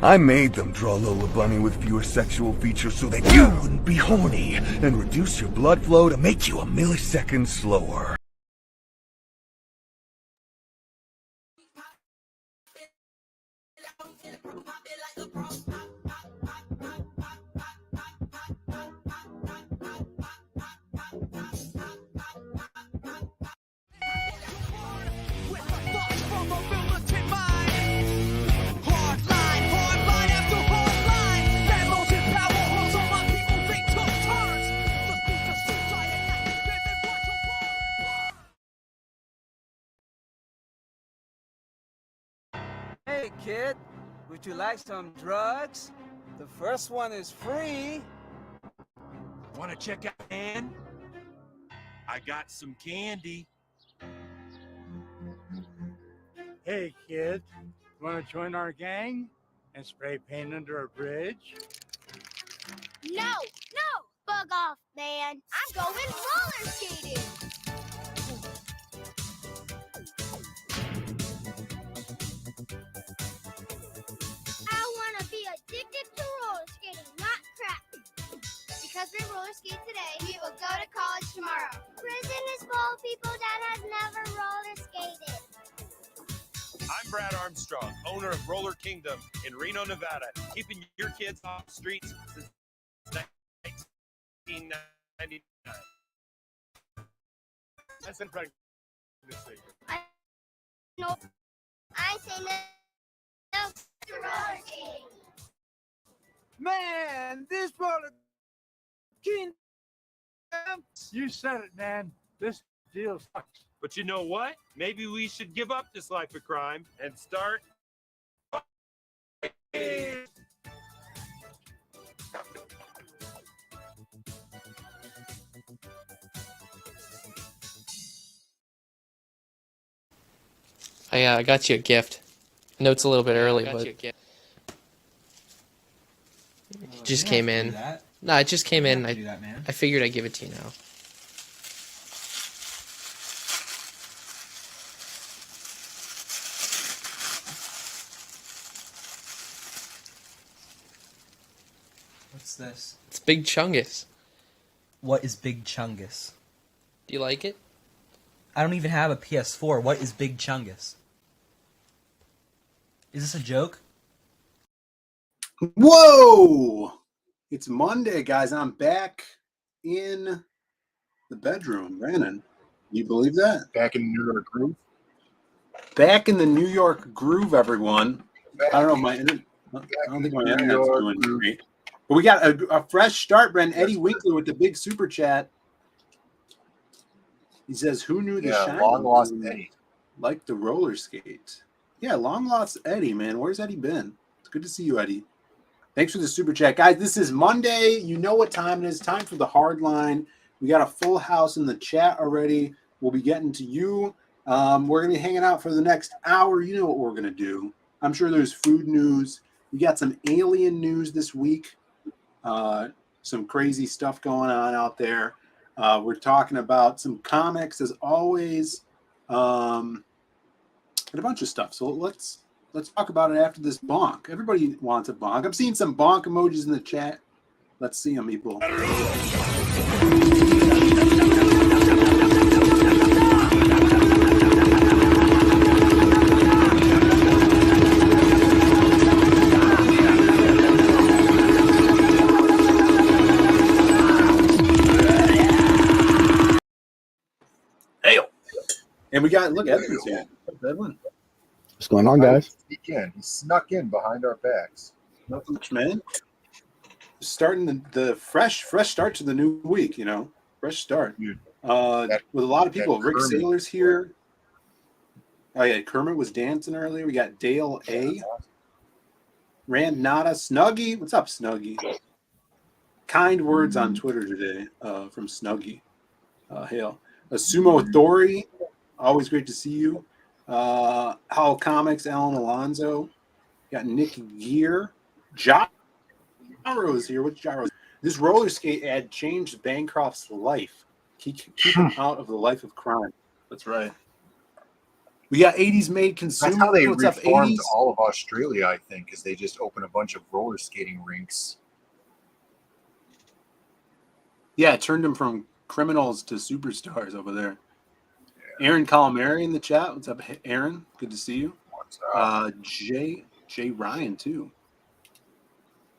I made them draw Lola Bunny with fewer sexual features so that you wouldn't be horny, and reduce your blood flow to make you a millisecond slower. Hey kid, would you like some drugs? The first one is free. Want to check out, man? I got some candy. Hey kid, want to join our gang and spray paint under a bridge? No, bug off, man. I'm going roller skating. I want to be addicted to roller skating, not crack. Because we roller skate today, we will go to college tomorrow. Prison is full of people that have never roller skated. I'm Brad Armstrong, owner of Roller Kingdom in Reno, Nevada, keeping your kids off the streets since 1999. I said pregnancy. No, I say no to roller skating. Man, this roller kingdom. You said it, man. This deal sucks. But you know what? Maybe we should give up this life of crime and start. I got you a gift. I know it's a little bit early, but it just came in. No, it just came in. I figured I'd give it to you now. What's this? It's Big Chungus. What is Big Chungus? Do you like it? I don't even have a PS4. What is Big Chungus? Is this a joke? Whoa! It's Monday, guys. I'm back in the bedroom. Brandon, you believe that? Back in the New York groove? Back in the New York groove, everyone. I don't know. I don't think my internet's doing great. But we got a fresh start, Brandon. Eddie Winkler with the big super chat. He says, who knew the shine long lost Eddie. Like the roller skate? Yeah, long lost Eddie, man. Where's Eddie been? It's good to see you, Eddie. Thanks for the super chat. Guys, this is Monday. You know what time it is. Time for the hard line. We got a full house in the chat already. We'll be getting to you. We're going to be hanging out for the next hour. You know what we're going to do. I'm sure there's food news. We got some alien news this week. Some crazy stuff going on out there. We're talking about some comics as always, and a bunch of stuff. So let's talk about it after this bonk. Everybody wants a bonk. I'm seeing some bonk emojis in the chat. Let's see them, people. And we got, look, Edwin's here. Edwin. What's going on, guys? He snuck in behind our backs. Not much, man. Starting the fresh start to the new week, you know. Fresh start. With a lot of people. Rick Kermit. Saylor's here. Oh, yeah, Kermit was dancing earlier. We got Dale A. Rand Nada. Snuggie. What's up, Snuggie? Kind words on Twitter today from Snuggie. Hail. Sumo Authority. Always great to see you. How Comics, Alan Alonso. Got Nick Gear. Gyro's here. What's Gyro's? This roller skate ad changed Bancroft's life. Keep him out of the life of crime. That's right. We got 80s made consumer. That's how they What's up, reformed 80s? all of Australia, I think, is they just opened a bunch of roller skating rinks. Yeah, it turned them from criminals to superstars over there. Yeah. Aaron Calamari in the chat. What's up, Aaron? Good to see you. What's up? Jay Ryan, too.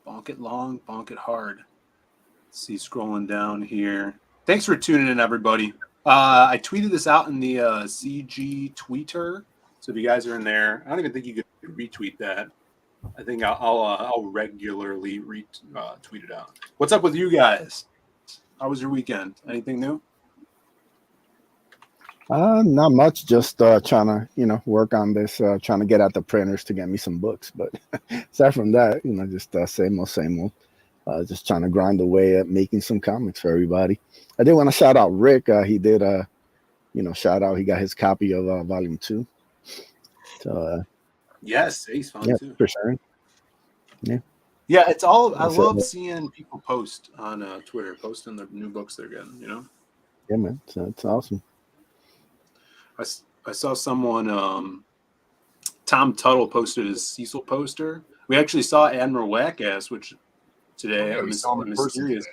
Bonk it long, bonk it hard. Let's see, scrolling down here. Thanks for tuning in, everybody. I tweeted this out in the CG Tweeter. So if you guys are in there, I don't even think you could retweet that. I think I'll regularly tweet it out. What's up with you guys? How was your weekend? Anything new? Not much. Just trying to, work on this. Trying to get out the printers to get me some books. But aside from that, just same old. Just trying to grind away at making some comics for everybody. I did want to shout out Rick. He did, shout out. He got his copy of Volume 2. So yes, he's fun too. For sure. Yeah, it's all. I love seeing people post on Twitter, posting the new books they're getting. Yeah, man. So it's awesome. I saw someone. Tom Tuttle posted his Cecil poster. We actually saw Admiral Wackass, which today we saw him in person today.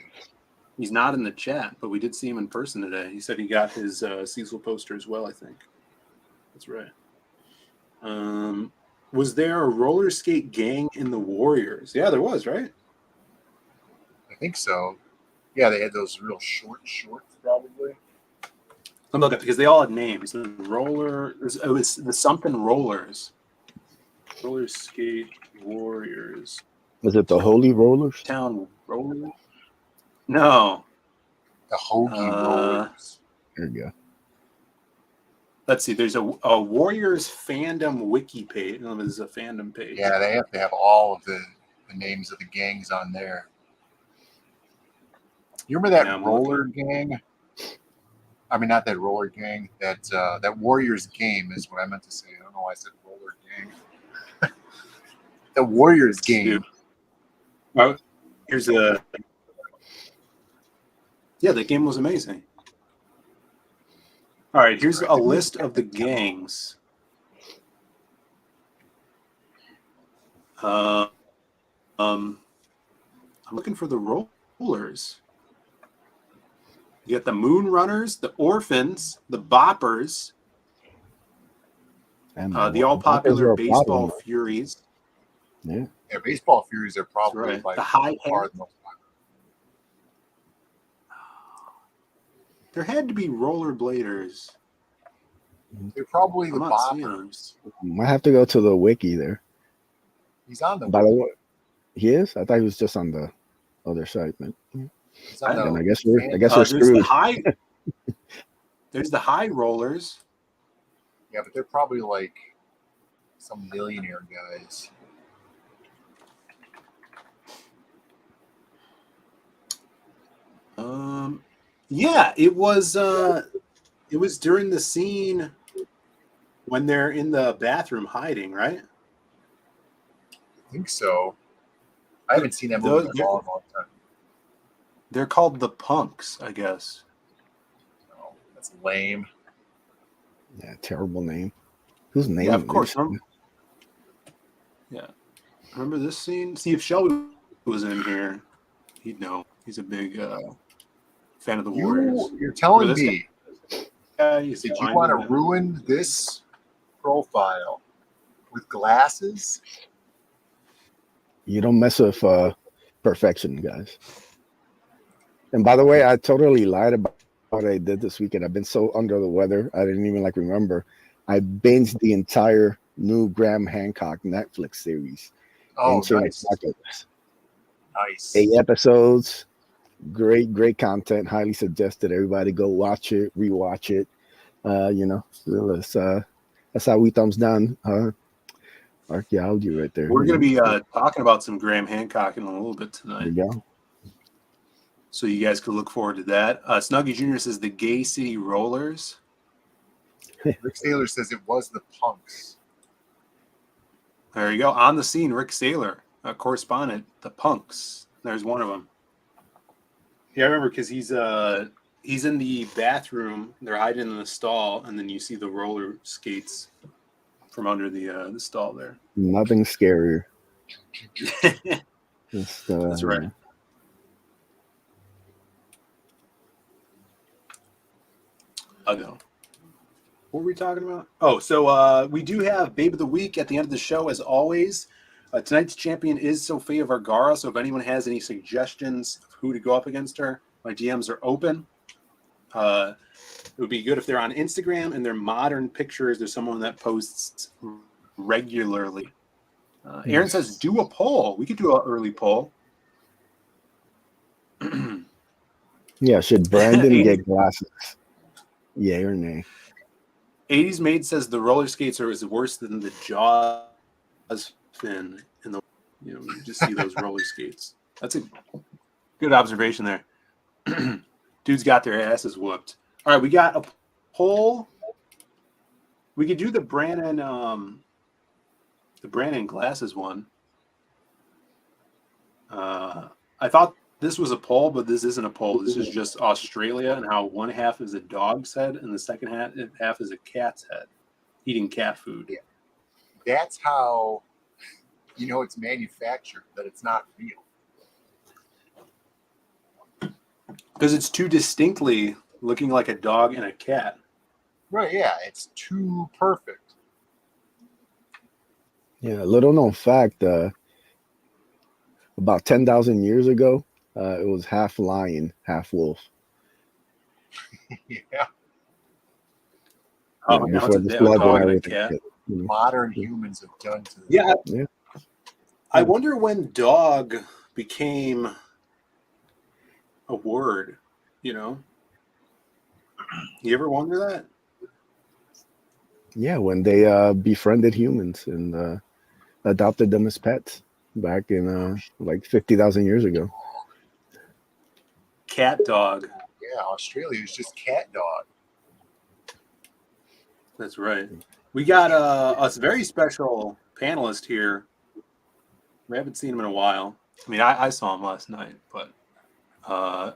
He's not in the chat, but we did see him in person today. He said he got his Cecil poster as well. I think that's right. Was there a roller skate gang in the Warriors? Yeah, there was, right? I think so. Yeah, they had those real shorts, probably. I'm looking because they all had names. The roller, it was the something rollers. Roller skate Warriors. Was it the Holy Rollers? Town Rollers? No. The Hoagie Rollers. There you go. Let's see. There's a Warriors fandom wiki page. No, there's a fandom page. Yeah, they have to have all of the names of the gangs on there. You remember that roller gang? I mean, not that roller gang. That Warriors game is what I meant to say. I don't know why I said roller gang. The Warriors game. Oh, here's a. Yeah, the game was amazing. All right, here's a list of the gangs. I'm looking for the rollers. You got the Moon Runners, the Orphans, the Boppers, and the all-popular Baseball Furies. Yeah, Baseball Furies are probably the high far the most popular. There had to be rollerbladers. They're probably the Boppers. I have to go to the wiki there. He's on the. By the way, he is. I thought he was just on the other side, man. I guess we're screwed. There's the high rollers. Yeah, but they're probably like some millionaire guys. Yeah, it was during the scene when they're in the bathroom hiding, right? I think so. I haven't seen that movie in a long time. They're called the Punks, I guess. No, that's lame. Yeah, terrible name. Whose name? Yeah, of course. Remember this scene? See, if Shelby was in here, he'd know. He's a big fan of the Warriors. You're telling me that you want to ruin this profile with glasses? You don't mess with perfection, guys. And by the way, I totally lied about what I did this weekend. I've been so under the weather, I didn't even remember. I binged the entire new Graham Hancock Netflix series. Oh, nice. Nice. 8 episodes. Great content. Highly suggested. Everybody go watch it, rewatch it. That's how we thumbs down archaeology right there. We're going to be talking about some Graham Hancock in a little bit tonight. There you go. So you guys could look forward to that. Snuggie Jr. says the Gay City Rollers. Rick Saylor says it was the Punks. There you go. On the scene, Rick Saylor, correspondent, the Punks. There's one of them. Yeah, I remember because he's in the bathroom. They're hiding in the stall, and then you see the roller skates from under the stall there. Nothing scarier. Just, That's right. yeah. Ago. What were we talking about? Oh, so we do have Babe of the Week at the end of the show, as always. Tonight's champion is Sofia Vergara, so if anyone has any suggestions of who to go up against her, my DMs are open. It would be good if they're on Instagram and they're modern pictures. There's someone that posts regularly. Aaron says, do a poll. We could do an early poll. Yeah, should Brandon get glasses? Yay or nay? 80s Maid says the roller skates are worse than the Jaws fin in the, you just see those roller skates. That's a good observation there. Dudes got their asses whooped. All right, we got a poll. We could do the Brandon glasses one. I thought this was a poll, but this isn't a poll. This is just Australia and how one half is a dog's head and the second half is a cat's head eating cat food. Yeah. That's how you know it's manufactured, that it's not real. Because it's too distinctly looking like a dog and a cat. Right, yeah. It's too perfect. Yeah, little known fact, about 10,000 years ago, it was half lion, half wolf. Yeah. Oh, before the a flood dog and and a everything. cat. Modern humans have done to them. Yeah. I wonder when dog became a word, You ever wonder that? Yeah, when they befriended humans and adopted them as pets back in like 50,000 years ago. Cat dog. Yeah, Australia is just cat dog. That's right. We got a very special panelist here. We haven't seen him in a while. I mean, I saw him last night, but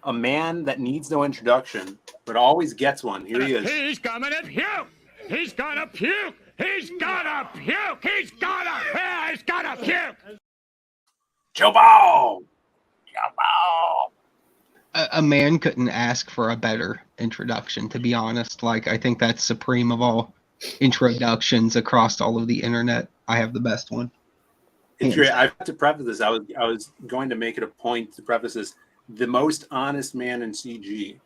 a man that needs no introduction, but always gets one. Here he is. He's gonna puke! He's gonna puke! He's gonna puke! He's gonna puke! Joe Ball! A man couldn't ask for a better introduction, to be honest. Like, I think that's supreme of all introductions across all of the internet. I have the best one. It's great. I have to preface this. I was going to make it a point to preface this. The most honest man in CG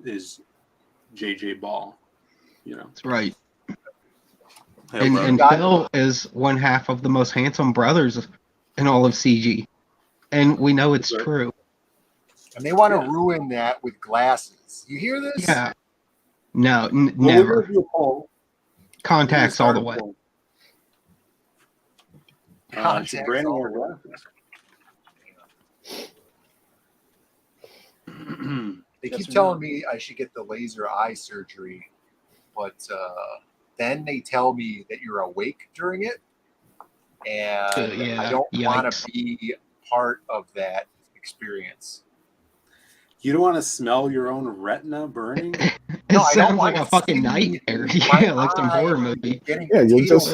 is JJ Ball. That's right. Hey, and Phil is one half of the most handsome brothers in all of CG. And we know it's true. And they want to ruin that with glasses. You hear this? Yeah. No, never. Contacts all the way. Should Brandon wear glasses? They keep telling me I should get the laser eye surgery, but then they tell me that you're awake during it, and I don't want to be part of that experience. You don't want to smell your own retina burning? It sounds like a fucking nightmare. Yeah, like some horror movie. Yeah, you'll just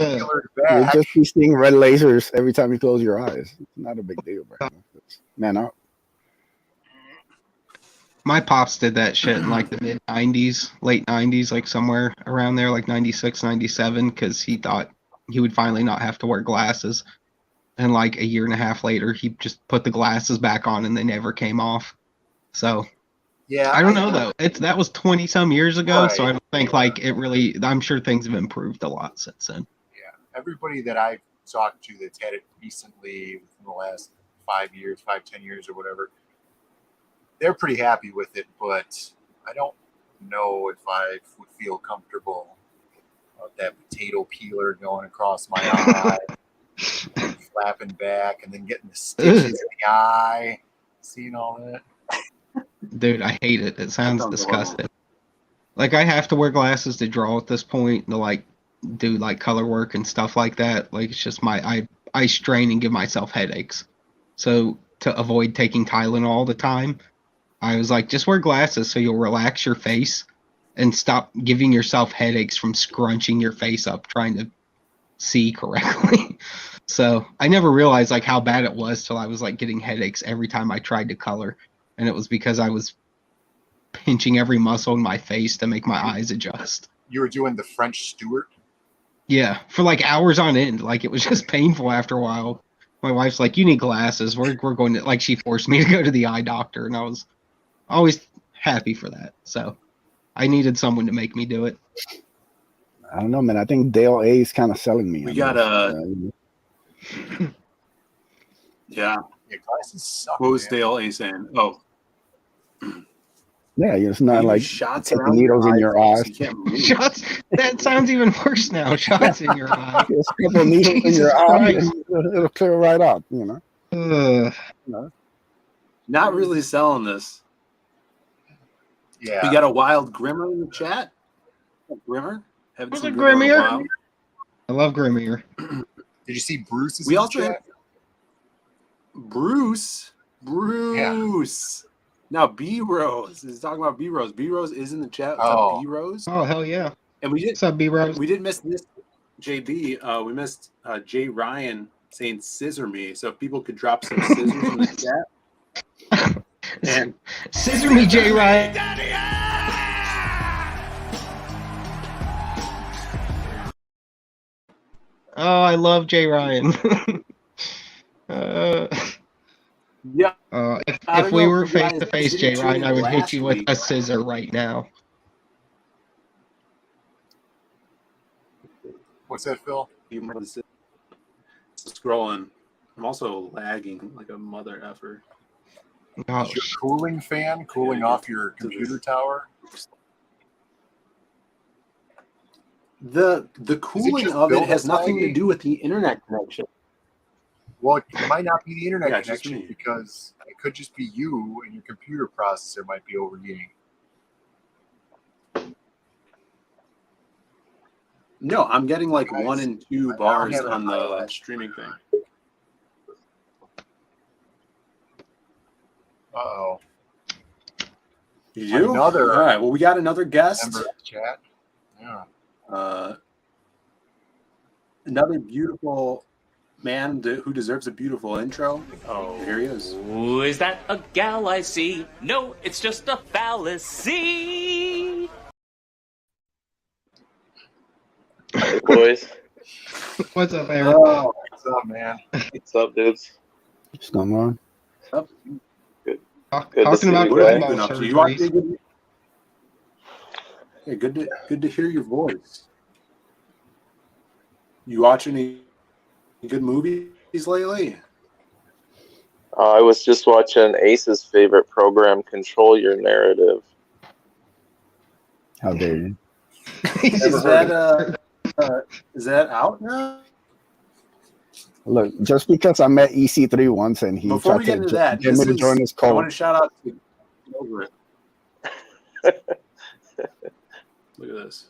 be seeing red lasers every time you close your eyes. It's not a big deal, bro. Man up. My pops did that shit in like the mid 90s, late 90s, like somewhere around there, like 96, 97, because he thought he would finally not have to wear glasses. And like a year and a half later, he just put the glasses back on and they never came off. So yeah, I don't know though. That was 20 some years ago, right. So I don't think like it really. I'm sure things have improved a lot since then. Yeah, everybody that I've talked to that's had it recently within the last 5 years, 10 years or whatever, they're pretty happy with it. But I don't know if I would feel comfortable with that potato peeler going across my eye, flapping back, and then getting the stitches in the eye, seeing all that. Dude, I hate it. It sounds disgusting. Like, I have to wear glasses to draw at this point, to like do like color work and stuff like that. Like, it's just I strain and give myself headaches. So to avoid taking Tylenol all the time, I was like, just wear glasses so you'll relax your face and stop giving yourself headaches from scrunching your face up trying to see correctly. So I never realized like how bad it was till I was like getting headaches every time I tried to color, and it was because I was pinching every muscle in my face to make my eyes adjust. You were doing the French Stewart? Yeah, for like hours on end. Like it was just painful after a while. My wife's like, "You need glasses. We're going to," like, she forced me to go to the eye doctor, and I was always happy for that. So I needed someone to make me do it. I don't know, man. I think Dale A is kind of selling me. We got Yeah, glasses suck. What was man. Dale A saying? Oh, Yeah, it's not maybe like shots taking around needles in your eyes. You can't move. Shots. That sounds even worse now. Shots in your eye. Just a couple needles in Jesus your eye, Christ. and it'll clear right up. You know. Ugh. You know? Not really selling this. Yeah. We got a wild Grimmer in the chat. Grimmer? Haven't What's seen a Grimmer in a Grimmer? while. I love Grimmier. Did you see Bruce's We in the also have chat? Bruce. Now B Rose is talking about B Rose. B Rose is in the chat. What's up, B Rose? Oh, hell yeah. And we did. What's up, B-Rose? We did miss this, JB. We missed Jay Ryan saying "scissor me." So if people could drop some scissors in the chat. And Scissor me, Jay Ryan. Oh, I love Jay Ryan. Yeah. If we were face to face, Jay Ryan, I would hit you with a scissor right now. What's that, Phil? Scrolling. I'm also lagging like a mother effer. Oh, Is your cooling fan cooling off your computer tower? The cooling just of it built has as nothing to laggy? do with the internet connection. Well, it might not be the internet Yeah, just connection me. because it could just be you and your computer processor might be overheating. No, I'm getting like Guys, 1 and 2 I bars have it on the highlighted. streaming thing. Uh-oh. You do? Another All right. Well, we got another guest. member of the chat. Yeah. Another beautiful man who deserves a beautiful intro. Oh, here he is. Ooh, is that a gal I see? No, it's just a fallacy. Hey, boys. What's up, Aaron? Oh, what's up, man? What's up, dudes? What's going on? Up. Good Talking to see about you What have you guys. been up to? You watching any good? Yeah, good to hear your voice. You watch any good movies lately? I was just watching Ace's favorite program, Control Your Narrative. How dare you? Is that out now? Look, just because I met EC3 once and he Before we tried get to into that, get me to join his I cult. want to shout out to over it. Look at this.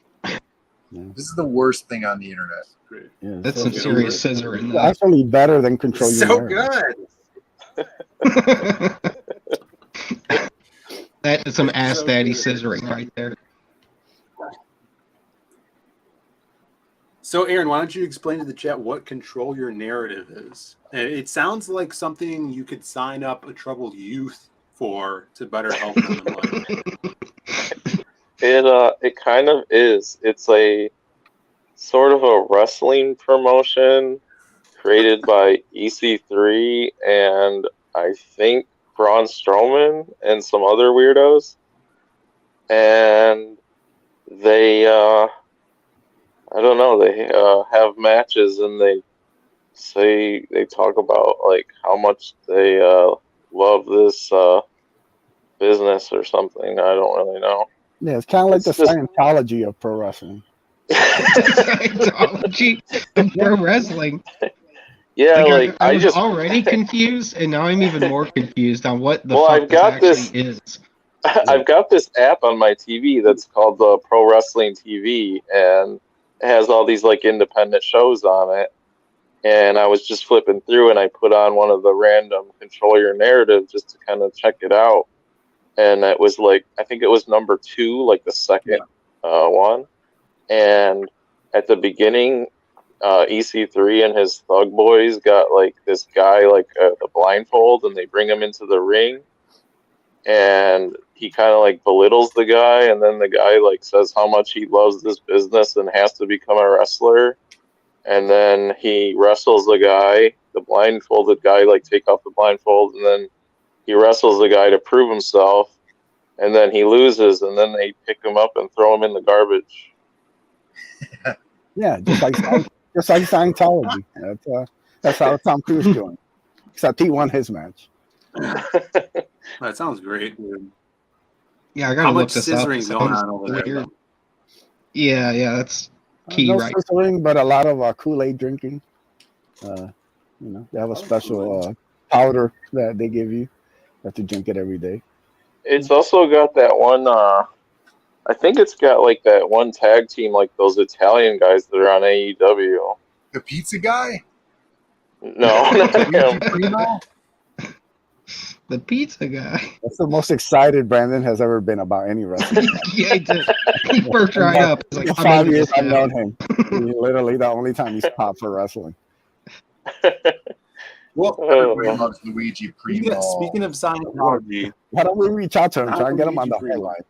This is the worst thing on the internet. Great. Yeah, That's so some good. serious scissoring. It's actually better than Control Your So Narrative. good. That is some ass So daddy good. scissoring right there. So, Aaron, why don't you explain to the chat what Control Your Narrative is? It sounds like something you could sign up a troubled youth for to better help them in life. It kind of is. It's a sort of a wrestling promotion created by EC3 and I think Braun Strowman and some other weirdos. And they I don't know, they have matches and they talk about like how much they love this business or something. I don't really know. Yeah, it's kind of like It's the just- Scientology of pro wrestling. Scientology and pro wrestling. Yeah, Like, I was just already confused, and now I'm even more confused on what the Well, fuck I've this got actually this- is. I've got this app on my TV that's called the Pro Wrestling TV, and it has all these like independent shows on it. And I was just flipping through, and I put on one of the random Control Your Narrative just to kind of check it out. And it was like, I think it was number 2, like the second one. And at the beginning, EC3 and his thug boys got like this guy like the blindfold, and they bring him into the ring, and he kind of like belittles the guy, and then the guy like says how much he loves this business and has to become a wrestler, and then he wrestles the guy, the blindfolded guy, like take off the blindfold, and then he wrestles the guy to prove himself, and then he loses, and then they pick him up and throw him in the garbage. Yeah, just like Scientology. That's how Tom Cruise doing. Except he won his match. That sounds great, dude. Yeah, I gotta How look much this up. scissoring's going on over there? Weird. Yeah, that's key, No right? scissoring, but a lot of Kool-Aid drinking. You know, they have a special powder that they give you. You have to drink it every day. It's also got that one. I think it's got like that one tag team, like those Italian guys that are on AEW. The pizza guy? No, not him. The pizza guy. That's the most excited Brandon has ever been about any wrestler. Yeah, he first right up. It's like, In I'm 5 into years this I've now. known him. He's literally the only time he's popped for wrestling. Well, everybody loves Luigi Primo. Speaking of Scientology, Why don't we reach out to him? How Try and get do him on the Luigi Primo? hotline.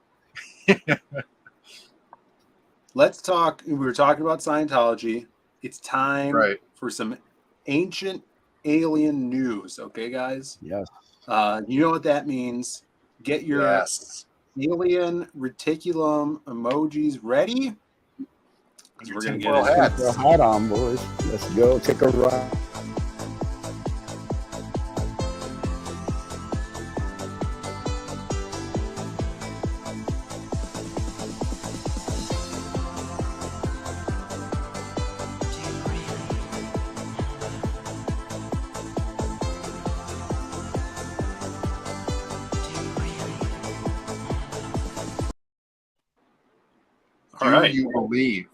let's talk. We were talking about Scientology. It's time for some ancient alien news. Okay, guys? Yes. You know what that means. Get your alien reticulum emojis ready. We're going to get Put your hat on, boys. Let's go take a ride. Do you believe?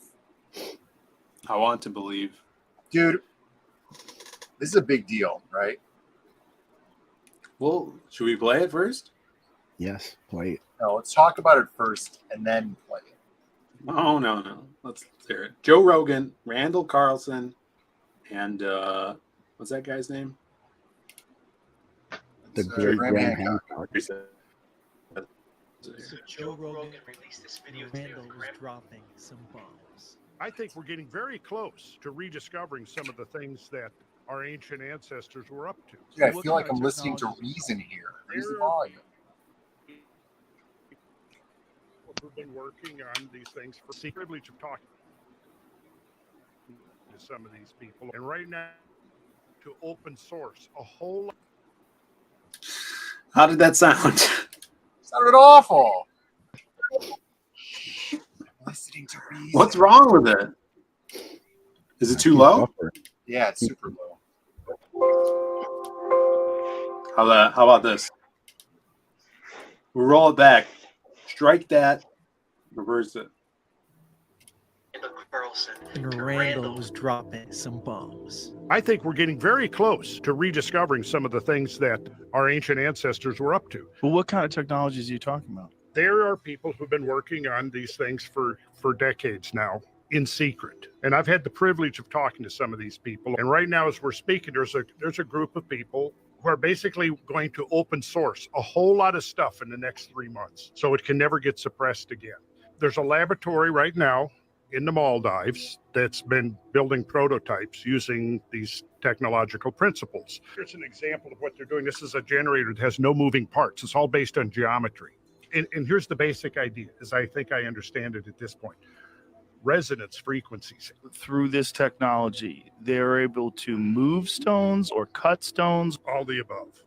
I want to believe. Dude, this is a big deal, right? Well, should we play it first? Yes, play it. No, let's talk about it first and then play it. No. Let's hear it. Joe Rogan, Randall Carlson, and what's that guy's name? The great Graham Graham Hancock. Hancock. So Joe Rogan released this video. Randall was dropping some bombs. I think we're getting very close to rediscovering some of the things that our ancient ancestors were up to. Yeah, I feel like I'm listening to Reason here. Raise the volume. We've been working on these things for the privilege of talking to some of these people. And right now, to open source a whole lot. How did that sound? Sounded awful. Listening to Reason. What's wrong with it? Is it too low? Yeah, it's super low. How about this? We roll it back. Strike that. Reverse it. And Randall was dropping some bombs. I think we're getting very close to rediscovering some of the things that our ancient ancestors were up to. Well, what kind of technologies are you talking about? There are people who've been working on these things for decades now in secret. And I've had the privilege of talking to some of these people. And right now, as we're speaking, there's a group of people who are basically going to open source a whole lot of stuff in the next 3 months, so it can never get suppressed again. There's a laboratory right now in the Maldives that's been building prototypes using these technological principles. Here's an example of what they're doing. This is a generator that has no moving parts. It's all based on geometry. And here's the basic idea, as I think I understand it at this point. Resonance frequencies. Through this technology, they're able to move stones or cut stones. All the above.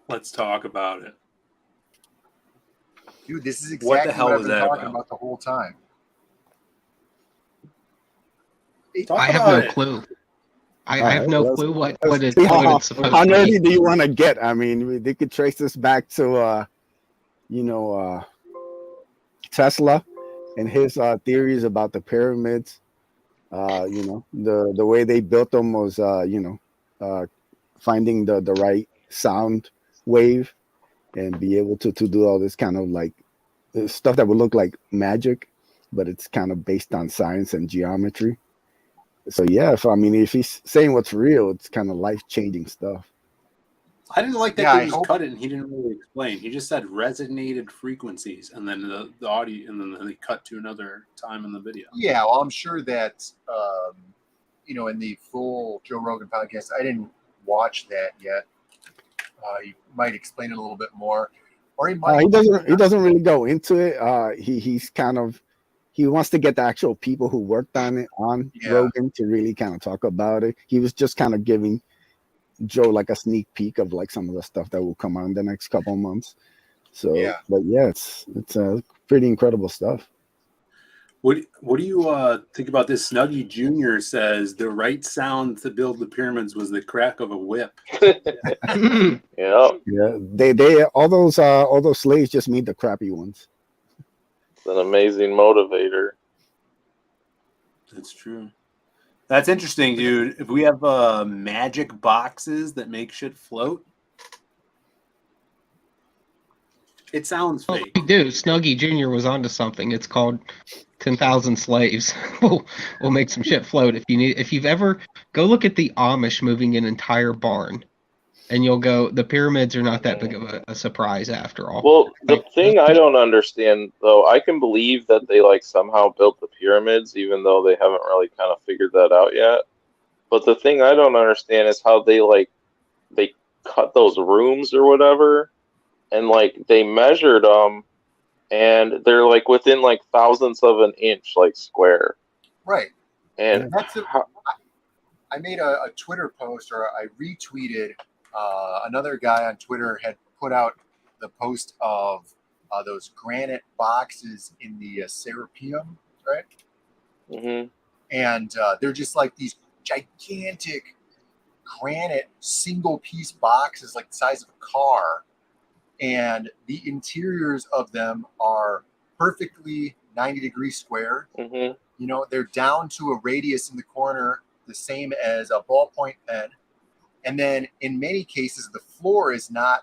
Let's talk about it. Dude, this is exactly What the hell I've is been that talking about? about the whole time. I have no clue. I have no clue what it's supposed to How be. nerdy do you want to get? I mean, they could trace this back to, Tesla and his theories about the pyramids. The way they built them was, finding the right sound wave and be able to do all this kind of like stuff that would look like magic. but it's kind of based on science and geometry. So yeah, if I mean, if he's saying what's real, it's kind of life-changing stuff. I didn't like that Yeah, they I just hope- cut it and he didn't really explain. He just said resonated frequencies, and then the audio, and then they cut to another time in the video. Yeah, well, I'm sure that in the full Joe Rogan podcast, I didn't watch that yet. You might explain it a little bit more, or he might. He doesn't really go into it. He's kind of, he wants to get the actual people who worked on it on Rogan to really kind of talk about it. He was just kind of giving Joe like a sneak peek of like some of the stuff that will come on the next couple of months. So, but yeah, it's pretty incredible stuff. What do you think about this? Snuggie Jr. says the right sound to build the pyramids was the crack of a whip. Yeah. Yeah, they all those slaves just made the crappy ones. It's an amazing motivator. That's true. That's interesting, dude. If we have magic boxes that make shit float, it sounds fake. We do. Snuggie Jr. was onto something. It's called 10,000 slaves. we'll make some shit float. If you've ever go look at the Amish moving an entire barn, and you'll go, the pyramids are not that big of a surprise after all. Well, the thing I don't understand, though, I can believe that they like somehow built the pyramids, even though they haven't really kind of figured that out yet. But the thing I don't understand is how they cut those rooms or whatever, and like they measured them, and they're like within like thousandths of an inch, like square. Right. And that's I made a Twitter post, or I retweeted. Another guy on Twitter had put out the post of those granite boxes in the Serapeum, right? Mm-hmm. And they're just like these gigantic granite single-piece boxes, like the size of a car. And the interiors of them are perfectly 90-degree square. Mm-hmm. You know, they're down to a radius in the corner, the same as a ballpoint pen. And then in many cases, the floor is not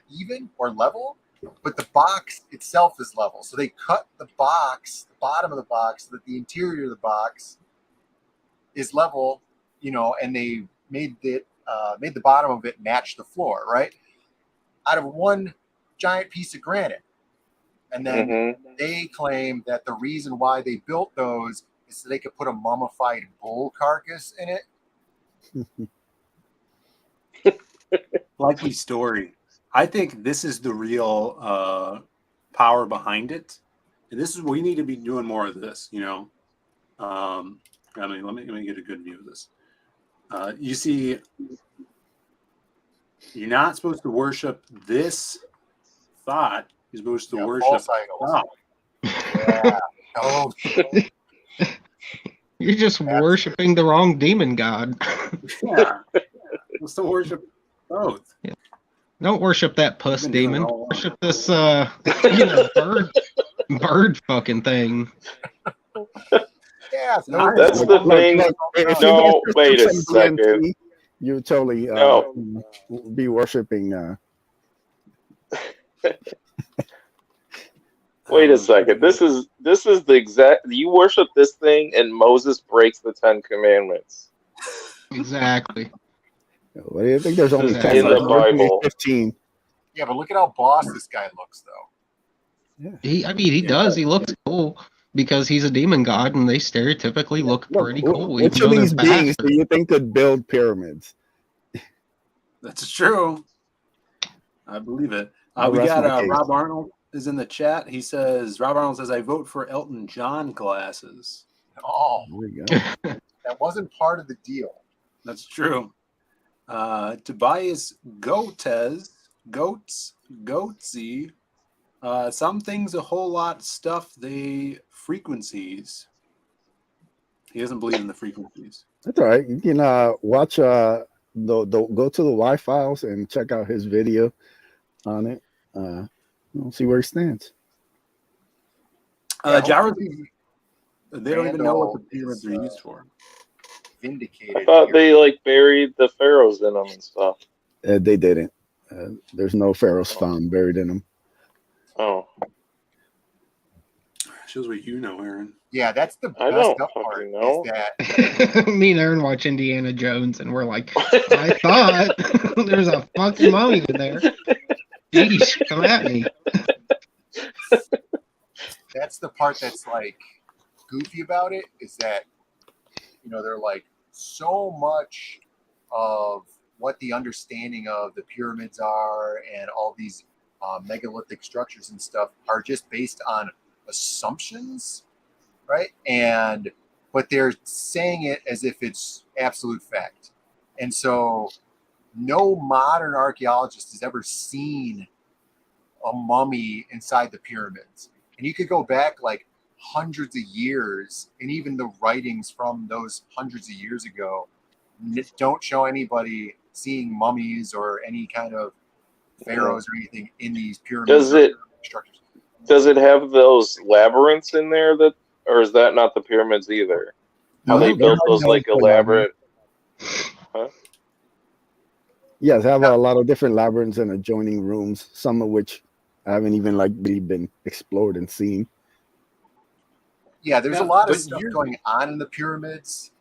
even or level, but the box itself is level. So they cut the box, the bottom of the box, so that the interior of the box is level, and they made the bottom of it match the floor, right? Out of one giant piece of granite. And then they claim that the reason why they built those is so they could put a mummified bull carcass in it. Lucky story. I think this is the real power behind it. And this is we need to be doing more of this, I mean, let me get a good view of this. You see, you're not supposed to worship this thought. You're supposed to worship thought. Yeah. Oh. You're just worshiping the wrong demon god. Yeah. You're supposed to worship both. Yeah. Don't worship that puss demon. Worship this bird fucking thing. Yeah, that's the thing. No, wait a second. You would totally be worshiping. Wait a second. This is the exact. You worship this thing, and Moses breaks the 10 Commandments. Exactly. What do you think? There's only 10 in the Bible. 15. Yeah, but look at how boss this guy looks, though. Yeah. He does. He looks cool because he's a demon god, and they stereotypically look pretty cool. Which of these beings do you think could build pyramids? That's true. I believe it. We got Rob Arnold is in the chat. He says, Rob Arnold says, I vote for Elton John glasses. Oh, there we go. That wasn't part of the deal. That's true. Tobias Goatsy. Some things a whole lot stuff they frequencies. He doesn't believe in the frequencies. That's all right. You can watch go to the Y files and check out his video on it. We'll see where he stands. Gyros, they don't even know what the pyramids are used for. Vindicated. I thought they buried the pharaohs in them and stuff. They didn't. There's no pharaohs found buried in them. Oh. Shows what you know, Aaron. Yeah, that's the I messed don't up part. fucking know. Is that Me and Aaron watch Indiana Jones, and we're like, I thought there's a fucking mummy in there. Jeez, come at me. that's the part that's like goofy about it, is that, you know, they're like, so much of what the understanding of the pyramids are and all these megalithic structures and stuff are just based on assumptions, right? But they're saying it as if it's absolute fact. And so no modern archaeologist has ever seen a mummy inside the pyramids. And you could go back like hundreds of years, and even the writings from those hundreds of years ago don't show anybody seeing mummies or any kind of pharaohs or anything in these pyramids. Structures. Does it have those labyrinths in there or is that not the pyramids either? How they built those like elaborate. Huh? Yes, they have a lot of different labyrinths and adjoining rooms, some of which haven't even like really been explored and seen. Yeah, there's a lot of stuff going on in the pyramids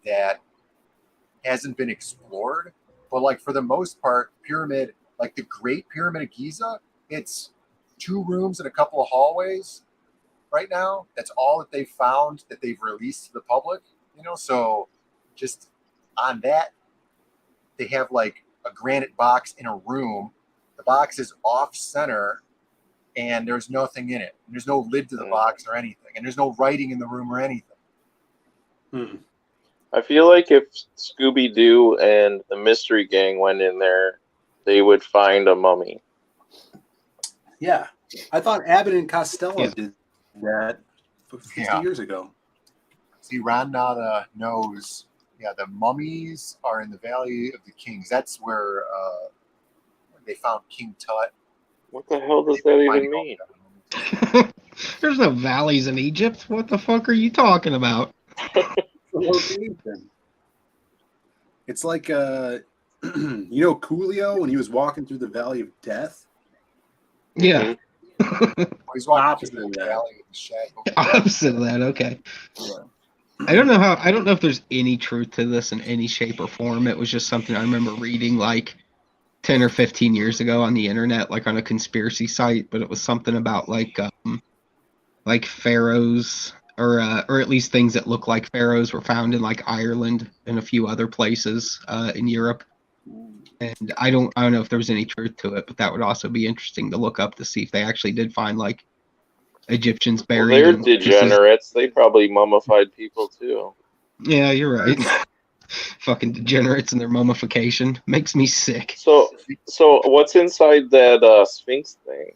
that hasn't been explored. But like for the most part, pyramid, like the Great Pyramid of Giza, it's 2 rooms and a couple of hallways right now. That's all that they've found that they've released to the public, you know. So just on that, they have like a granite box in a room. The box is off center and there's nothing in it. There's no lid to the box or anything, and there's no writing in the room or anything. I feel like if Scooby-Doo and the Mystery Gang went in there, they would find a mummy. Yeah. I thought Abbott and Costello did that 50 years ago. See, Ron Nada knows, the mummies are in the Valley of the Kings. That's where they found King Tut. What the hell does that even mean? There's no valleys in Egypt. What the fuck are you talking about? It's like you know Coolio when he was walking through the Valley of Death? Yeah. He's walking through the Valley of the Shadow. Opposite of that, okay. I don't know if there's any truth to this in any shape or form. It was just something I remember reading like 10 or 15 years ago on the internet, like on a conspiracy site, but it was something about like pharaohs or at least things that look like pharaohs were found in like Ireland and a few other places in Europe. And I don't know if there was any truth to it, but that would also be interesting to look up to see if they actually did find like Egyptians buried. Well, they're degenerates. They probably mummified people too. Yeah, you're right. Fucking degenerates and their mummification makes me sick. So what's inside that Sphinx thing?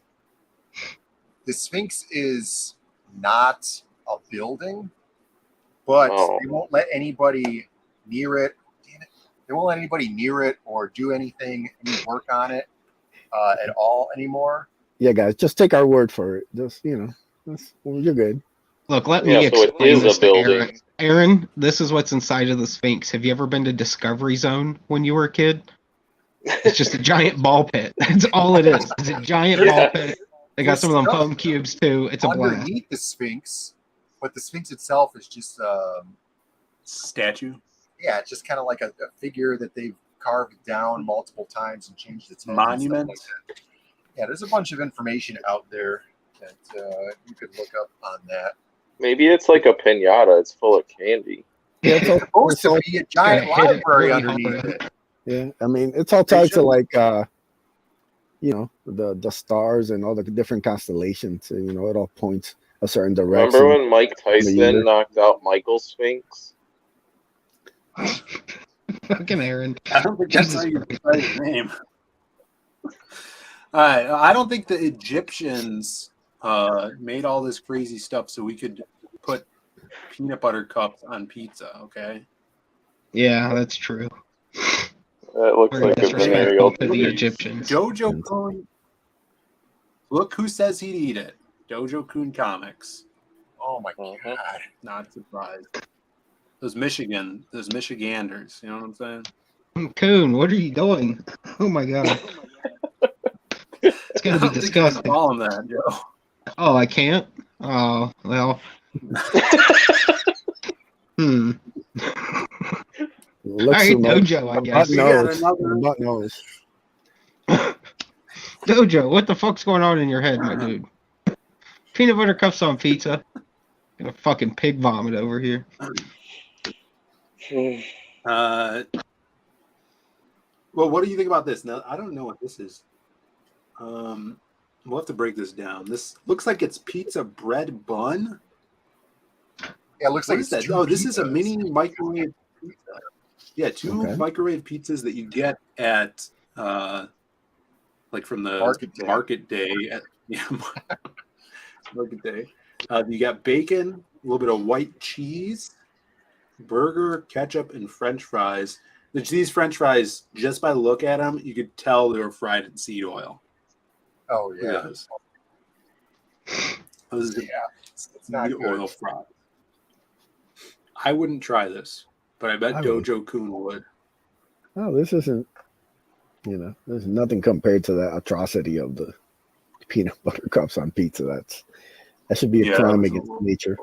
The Sphinx is not a building, but they won't let anybody near it. They won't let anybody near it or do any work on it at all anymore. Yeah, guys, just take our word for it. Just, you're good. Look, let me explain this to Aaron. Aaron, this is what's inside of the Sphinx. Have you ever been to Discovery Zone when you were a kid? It's just a giant ball pit. That's all it is. It's a giant ball pit. They got some of them foam cubes too. It's a blast. Underneath the Sphinx, but the Sphinx itself is just statue. Yeah, it's just kind of like a figure that they've carved down multiple times and changed its head. Monument. Like yeah, there's a bunch of information out there that you could look up on that. Maybe it's like a piñata. It's full of candy. Yeah, it's supposed to be a giant library underneath it. Yeah, I mean, it's all tied to like, the stars and all the different constellations. And, it all points a certain direction. Remember when Mike Tyson knocked out Michael Sphinx? Fucking Aaron. I don't think that's how you say his name. All right, I don't think the Egyptians made all this crazy stuff so we could put peanut butter cups on pizza, okay? Yeah, that's true. That looks like a venereal to the Egyptians. Jojo Kun. Look who says he'd eat it. Jojo Kun Comics. Oh my god. Not surprised. Those Michiganders, you know what I'm saying? Coon, what are you doing? Oh my god. It's gonna be disgusting. Call him that, Joe. Oh, I can't? Oh well. All Looks right, too much. Dojo, I The butt guess. We got knows. The another. butt knows. Dojo, what the fuck's going on in your head, my dude? Peanut butter cups on pizza. Gonna fucking pig vomit over here. Well, what do you think about this? Now, I don't know what this is. We'll have to break this down. This looks like it's pizza bread bun. Yeah, it looks What like is it's that? two Oh, this is a pizzas. mini microwave pizza. Yeah, two Okay. microwave pizzas that you get at like from the Market Day. Yeah, Market Day. You got bacon, a little bit of white cheese, burger, ketchup, and French fries. These French fries, just by the look at them, you could tell they were fried in seed oil. Oh Look yeah. at those. Those are It's not seed good. oil fries. I wouldn't try this, but I bet I would. Dojo Kun would. Oh, this isn't. There's nothing compared to that atrocity of the peanut butter cups on pizza. That should be a Yeah, crime that was against nature.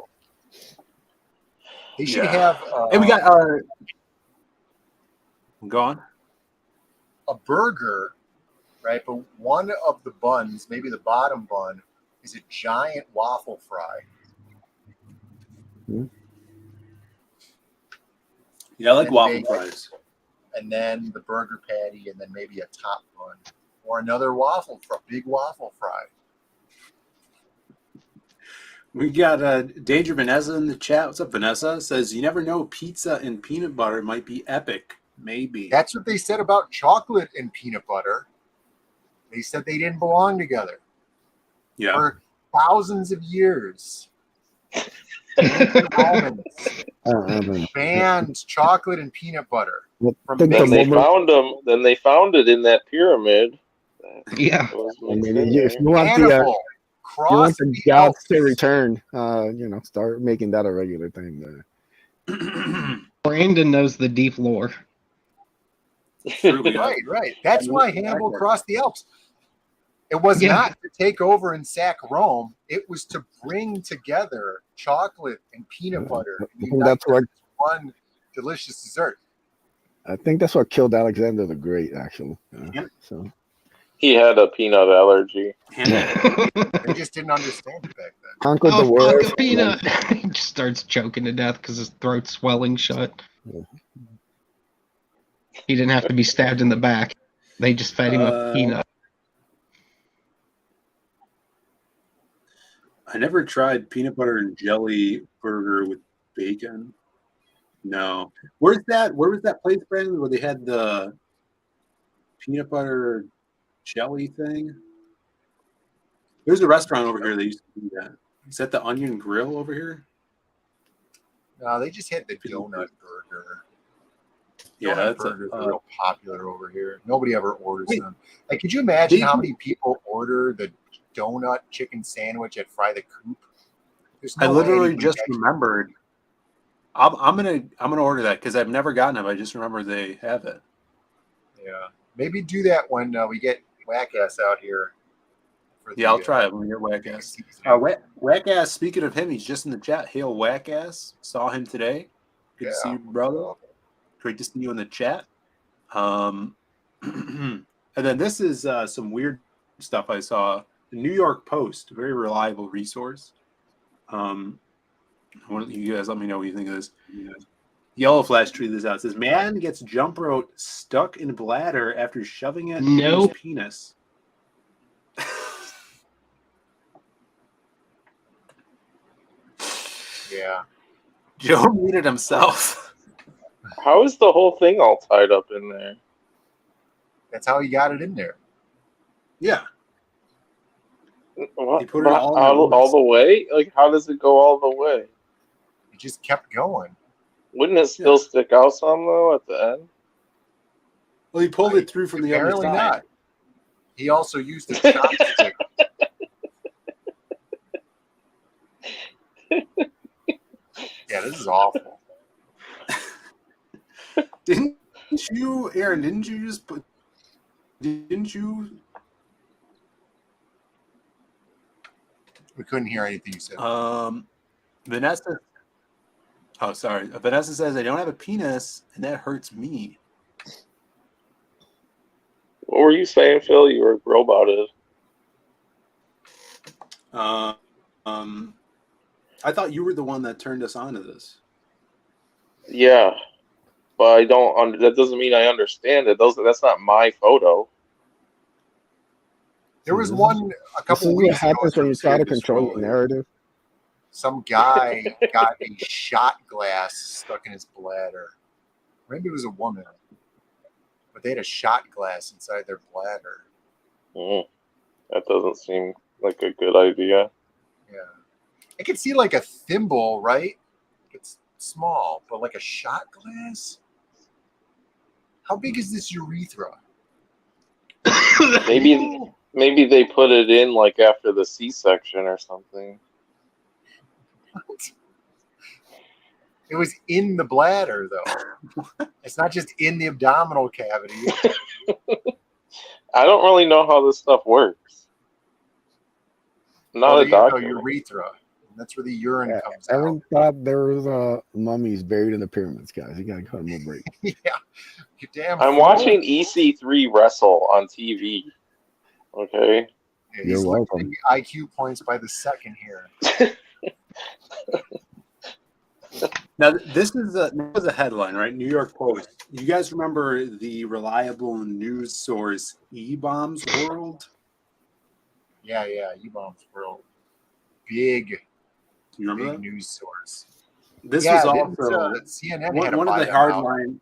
They should Yeah. have And we got go on. a burger, right? But one of the buns, maybe the bottom bun, is a giant waffle fry. Yeah, I like And waffle bacon. fries. And then the burger patty, and then maybe a top bun. Or another waffle fry, big waffle fry. We got Danger Vanessa in the chat. What's up, Vanessa? Says, you never know, pizza and peanut butter might be epic. Maybe. That's what they said about chocolate and peanut butter. They said they didn't belong together. Yeah. For thousands of years. Ancient Romans banned chocolate and peanut butter. Then they found it in that pyramid. Yeah. If you want the gods to return, start making that a regular thing. Brandon knows the deep lore. Right. That's why Hannibal crossed the Alps. It was not to take over and sack Rome. It was to bring together chocolate and peanut butter. And That's what one delicious dessert. I think that's what killed Alexander the Great, actually. So He had a peanut allergy. They just didn't understand it back then. conquered the world. Fuck a peanut. He just starts choking to death because his throat's swelling shut. He didn't have to be stabbed in the back. They just fed him a peanut. I never tried peanut butter and jelly burger with bacon. No. Where was that place, Brandon, where they had the peanut butter jelly thing? There's a restaurant over here that used to do that. Is that the Onion Grill over here? No, they just had the donut burger. Yeah, Donut that's burgers are real popular over here. Nobody ever orders them. Like, could you imagine how many people order the donut chicken sandwich at Fry the Coop? I literally just remembered. I'm gonna order that because I've never gotten it. I just remember they have it. Yeah, maybe do that when we get Whack-Ass out here. I'll try it when we get Whack-Ass. Whack-Ass, speaking of him, he's just in the chat. Hail Whack-Ass. Saw him today. Good to see you, brother. Great to see you in the chat. And then this is some weird stuff I saw. The New York Post, a very reliable resource. You guys let me know what you think of this. Yellow Flash tweeted this out. It says, man gets jump rope stuck in bladder after shoving it in his penis. Yeah. Joe muted himself. How is the whole thing all tied up in there? That's how he got it in there. Yeah. What? He put it all the way? Like, how does it go all the way? It just kept going. Wouldn't it still stick out some, though, at the end? Well, he pulled it through from the other Apparently side. not. He also used a chopstick. Yeah, this is awful. Didn't you, Aaron, didn't you We couldn't hear anything you said. Vanessa. Oh, sorry. Vanessa says, I don't have a penis, and that hurts me. What were you saying, Phil? You were roboted. I thought you were the one that turned us on to this. Yeah, but I don't. That doesn't mean I understand it. That's not my photo. There was one a couple weeks ago. This is what happens when you try to control your narrative. Some guy got a shot glass stuck in his bladder. Maybe it was a woman, but they had a shot glass inside their bladder. That doesn't seem like a good idea. Yeah, I could see like a thimble, right? It's small, but like a shot glass. How big is this urethra? Maybe they put it in like after the C-section or something. What? It was in the bladder, though. It's not just in the abdominal cavity. I don't really know how this stuff works. I'm not a doctor. Urethra. That's where the urine comes out. Evan thought there was mummies buried in the pyramids, guys. You gotta cut them a break. Yeah, you damn. I'm watching EC3 wrestle on TV. Okay. Yeah, You're welcome. IQ points by the second here. Now, this is a headline, right? New York Post. You guys remember the reliable news source E-Bombs World? Yeah, E-Bombs World. Big, you remember that? News source. This was also CNN one of the hardline.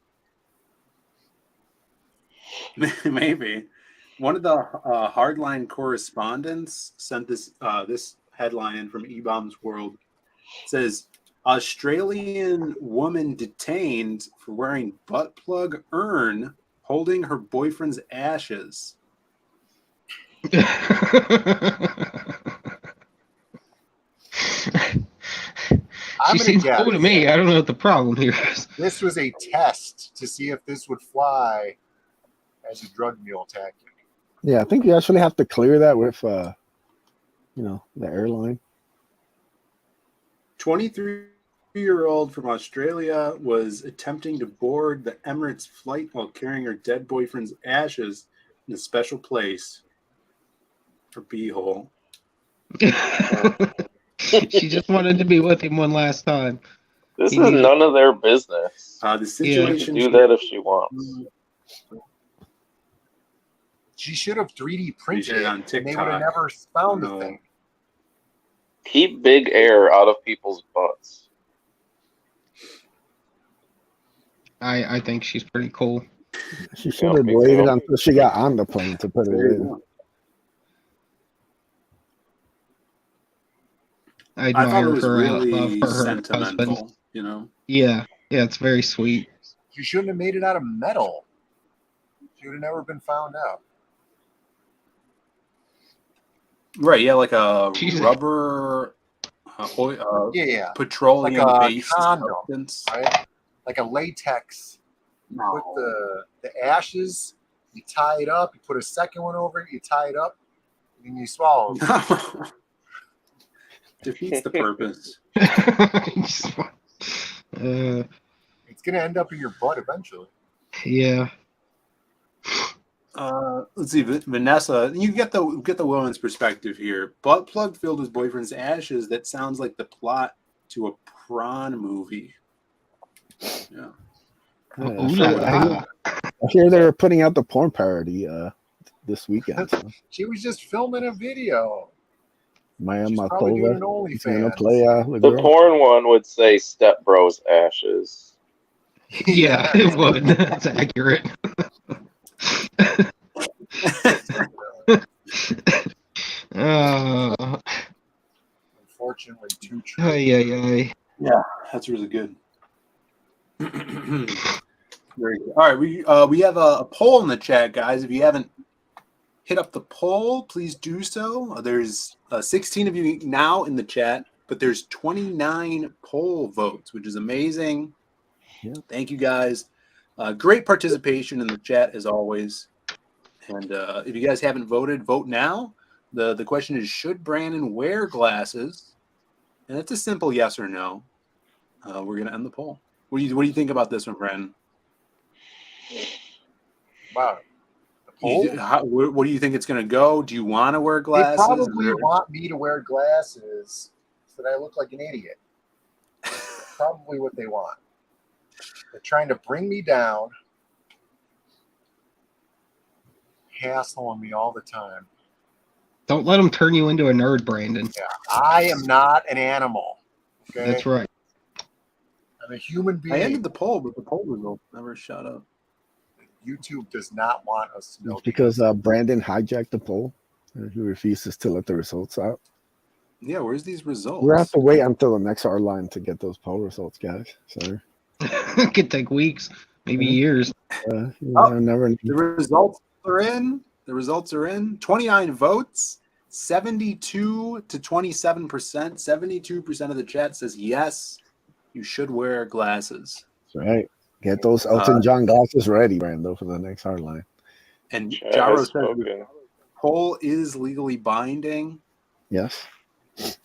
Maybe one of the hardline correspondents sent this this headline in from E-Bombs World. It says, Australian woman detained for wearing butt plug urn holding her boyfriend's ashes. She seems cool to me. I don't know what the problem here is. This was a test to see if this would fly as a drug mule tactic. Yeah, I think you actually have to clear that with, the airline. 23-year-old from Australia was attempting to board the Emirates flight while carrying her dead boyfriend's ashes in a special place for B-hole. She just wanted to be with him one last time. This is none of their business. The situation. She can do that if she wants. She should have 3D printed it on and they would TikTok. have never found the thing. Keep big air out of people's butts. I think she's pretty cool. She should have waited until she got on the plane to put it in. I thought admire it was her. really Love her sentimental, husband. you know? Yeah, it's very sweet. You shouldn't have made it out of metal. She would have never been found out. Right, yeah, like a rubber, petroleum-based like a condom, substance. right? Like a latex. You put the ashes, you tie it up, you put a second one over it, you tie it up, and then you swallow it. Defeats the purpose. It's going to end up in your butt eventually. Yeah. Let's see, Vanessa. You get the woman's perspective here. Butt plug filled his boyfriend's ashes. That sounds like the plot to a prawn movie. Yeah. I hear they're putting out the porn parody this weekend. So. She was just filming a video. Maya She's probably doing an Matova. He's OnlyFans. gonna play The girl. porn one would say Step Bros ashes. Yeah, it would. That's accurate. Unfortunately, too true. Yeah, that's really good. Very good. All right, we have a poll in the chat, guys. If you haven't hit up the poll, please do so. There's 16 of you now in the chat, but there's 29 poll votes, which is amazing. Yeah. Thank you, guys. Great participation in the chat as always. And if you guys haven't voted, vote now. The question is, should Brandon wear glasses? And it's a simple yes or no. We're gonna end the poll. What do you think about this one, Brandon? Wow. The poll? What do you think it's gonna go? Do you want to wear They glasses? probably want me to wear glasses so that I look like an idiot. That's probably what they want. They're trying to bring me down, hassling me all the time. Don't let them turn you into a nerd, Brandon. Yeah, I am not an animal. Okay? That's right. I'm a human being. I ended the poll, but the poll result never shut up. YouTube does not want us to know. It's because Brandon hijacked the poll. And he refuses to let the results out. Yeah, where's these results? We're gonna have to wait until the next hardline to get those poll results, guys. Sorry. It could take weeks, maybe years. Never. The results are in. The results are in. 29 votes, 72 to 27%. 72% of the chat says yes, you should wear glasses. That's right. Get those Elton John glasses ready, Brando, for the next hardline. And Jaro says the poll is legally binding. Yes.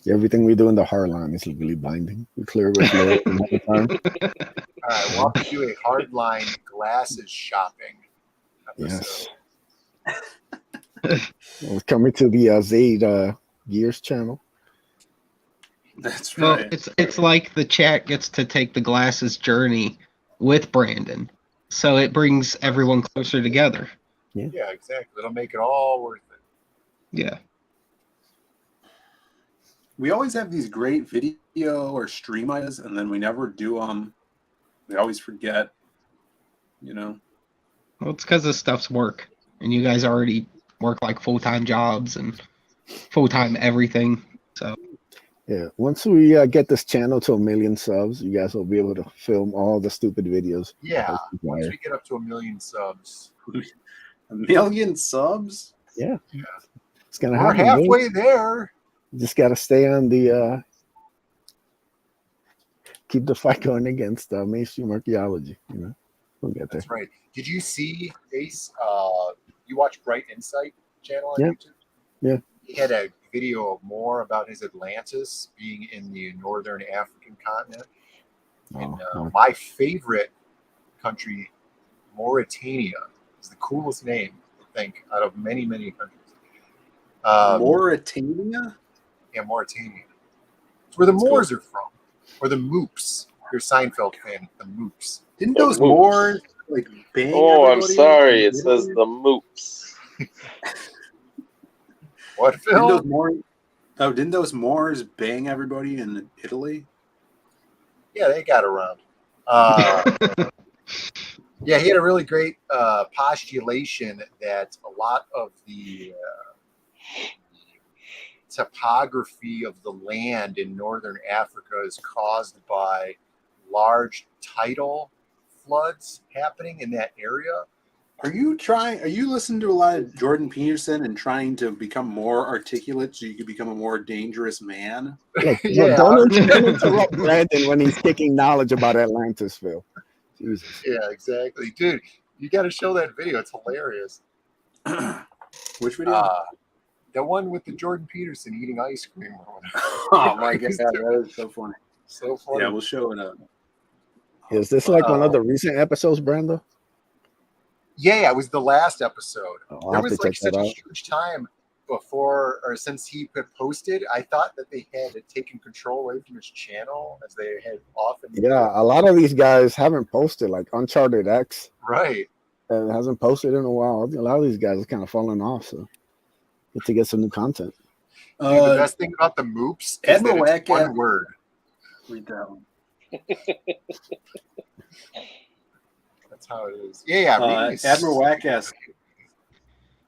Everything we do in the hardline is legally binding. We clear with Lord all the time. All right, we'll have to do a hardline glasses shopping episode. Yes. Well, coming to the Zaid Gears channel. That's Well, right. it's like the chat gets to take the glasses journey with Brandon, so it brings everyone closer together. Yeah, exactly. It'll make it all worth it. Yeah. We always have these great video or stream ideas, and then we never do them. We always forget, you know. Well, it's because this stuff's work, and you guys already work like full-time jobs and full-time everything. So Yeah. Once we get this channel to 1 million subs, you guys will be able to film all the stupid videos. Yeah, once we get up to 1 million subs. 1 million subs? Yeah. It's gonna We're happen. halfway there. You just gotta stay on the keep the fight going against mainstream archaeology. You know, we'll get there. That's right. Did you see Ace? You watch Bright Insight channel on Yeah. YouTube? Yeah. He had a video more about his Atlantis being in the northern African continent. And my favorite country, Mauritania, is the coolest name, I think, out of many, many countries. Mauritania? Yeah, Mauritania. It's where the Moors are from, or the Moops. You're a Seinfeld fan, the Moops. Didn't those Moors like bang Oh, I'm everybody? sorry. It says the Moops. What, Phil? Didn't those Moors bang everybody in Italy? Yeah, they got around. Yeah, he had a really great postulation that a lot of the topography of the land in northern Africa is caused by large tidal floods happening in that area. Are you listening to a lot of Jordan Peterson and trying to become more articulate so you can become a more dangerous man? Look, Yeah. don't interrupt Brandon when he's kicking knowledge about Atlantis, Phil. Jesus. Yeah, exactly. Dude, you got to show that video. It's hilarious. Which video? The one with the Jordan Peterson eating ice cream or whatever. Oh my god, that is so funny. So funny. Yeah, we'll show it up. Is this like one of the recent episodes, Brando? Yeah, it was the last episode. I'll There have to was like check that such a out. huge time before or since he had posted. I thought that they had taken control away from his channel as they had often. Yeah, a lot of these guys haven't posted, like Uncharted X. Right. Hasn't posted in a while. A lot of these guys are kind of falling off, so get to get some new content. Dude, the best thing about the Moops is that Admiral it's one Wack- word. Read that one. That's how it is. Yeah, reading is- Admiral Wackass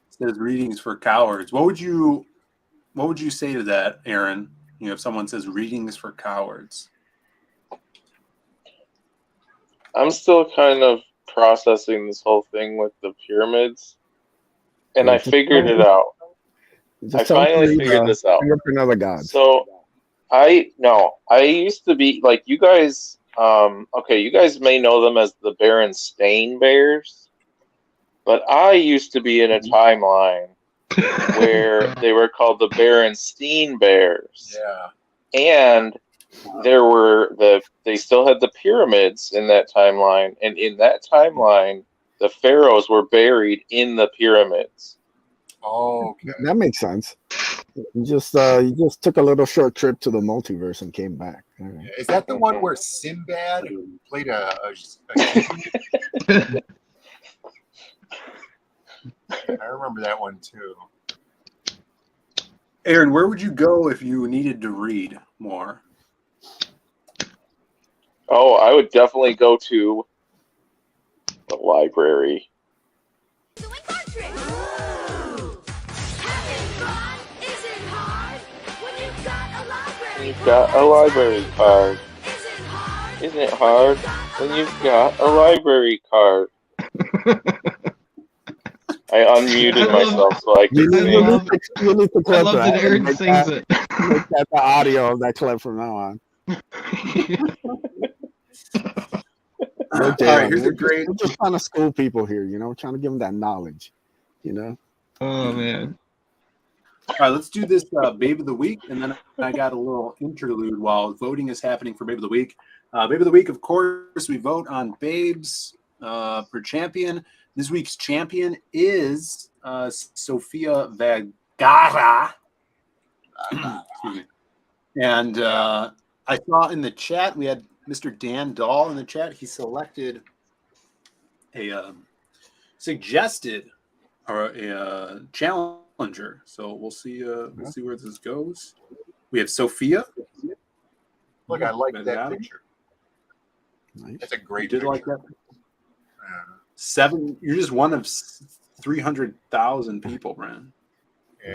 says readings for cowards. What would you say to that, Aaron? You know, if someone says readings for cowards. I'm still kind of processing this whole thing with the pyramids, and I figured it out. I finally figured this out. Fingerprint of the gods. So I used to be like you guys. Okay, you guys may know them as the Berenstain Bears, but I used to be in a timeline where they were called the Berenstein Bears. Yeah. And they still had the pyramids in that timeline, and in that timeline, the pharaohs were buried in the pyramids. Oh, okay. That makes sense. You just took a little short trip to the multiverse and came back. All right. Is that the one where Sinbad played a king? I remember that one too. Aaron, where would you go if you needed to read more? Oh, I would definitely go to the library. You've got a library card. Isn't it hard when you've got a library card? I unmuted myself so I could sing. You need to clip love that Aaron sings it. Make that the audio of that clip from now on. All right, here's a great. We're just trying to school people here, trying to give them that knowledge, Oh man. All right, let's do this Babe of the Week, and then I got a little interlude while voting is happening for Babe of the Week. Babe of the Week, of course, we vote on babes per champion. This week's champion is Sofia Vergara. Excuse me. And I saw in the chat, we had Mr. Dan Dahl in the chat. He selected a suggested or a challenger. So we'll see where this goes. We have Sophia. Look, I like that picture. Nice. That's a great You did picture. like that? You're just one of 300,000 people, Brandon.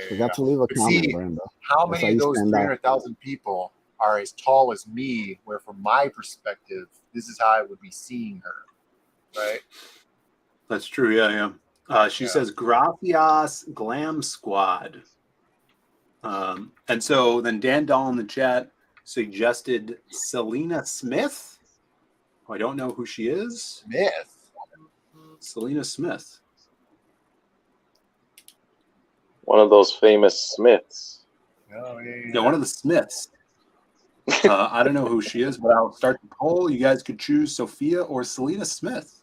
Forgot to leave a But comment, see, Brando. how That's many of you those stand out. 300,000 people are as tall as me, where from my perspective, this is how I would be seeing her, right? That's true. Yeah. She says, Gracias Glam Squad. And so then Dan Dahl in the chat suggested Selena Smith. I don't know who she is. Selena Smith. One of those famous Smiths. Oh, Yeah, one of the Smiths. I don't know who she is, but I'll start the poll. You guys could choose Sophia or Selena Smith.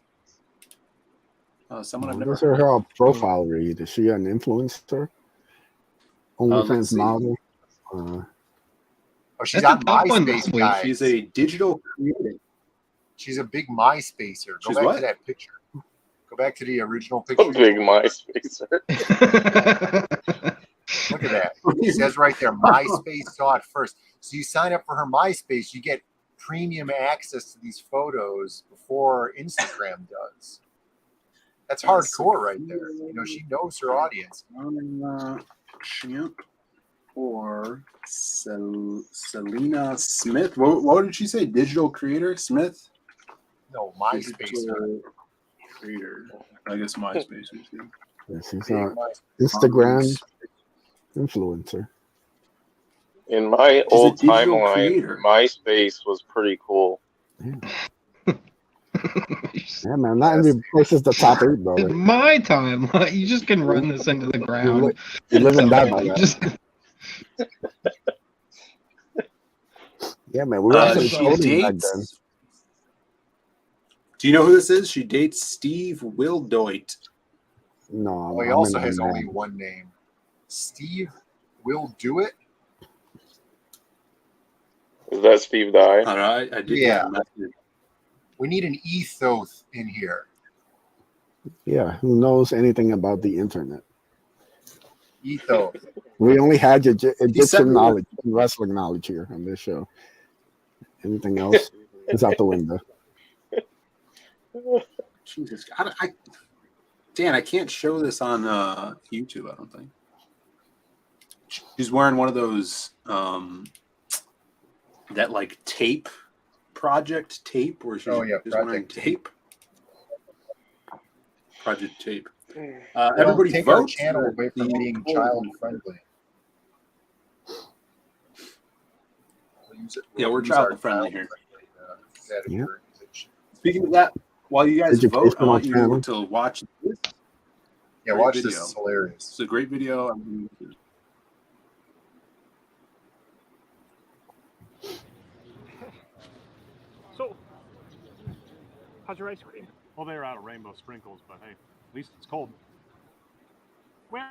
Someone I've never What's heard her of. profile read? Is she an influencer? Let's OnlyFans see. model? She's That's on a tough one MySpace, this week. guys. She's a digital creator. She's a big MySpacer. Go She's back what? to that picture. Go back to the original A picture. big MySpacer. Look at that. It says right there, MySpace saw it first. So you sign up for her MySpace, you get premium access to these photos before Instagram does. That's hardcore right there. She knows her audience. Champ or Selena Smith. What did she say? Digital creator Smith? No, MySpacer. Digital creator. I guess MySpace. Yeah, she's an Instagram influencer. In my She's old a digital timeline, creator. MySpace was pretty cool. Yeah, man, not every place is the top 8, brother. It's my time. You just can run this into the ground. You live and die by that. Just Yeah, man, we were actually she voting back then. dates. Do you know who this is? She dates Steve Wildoit. No, Oh, he I'm also in has Iran. only one name. Steve will do it. Is that Steve Dye? All right, I did Yeah. that message. We need an ethos in here. Yeah, who knows anything about the internet? Ethos. We only had your said Egyptian we- knowledge, wrestling knowledge here on this show. Anything else is out the window. Jesus, Dan, I can't show this on YouTube. I don't think. She's wearing one of those that like tape project tape, where she's just wearing tape. Project tape. Everybody take our vote. channel away from being child friendly. Yeah, we're child friendly here. Yeah. Speaking of that, while you guys vote, I Educational want you channel. to watch this. Yeah, Great watch video. this. It's hilarious. It's a great video. So, how's your ice cream? Well, they're out of rainbow sprinkles, but hey, at least it's cold. Well,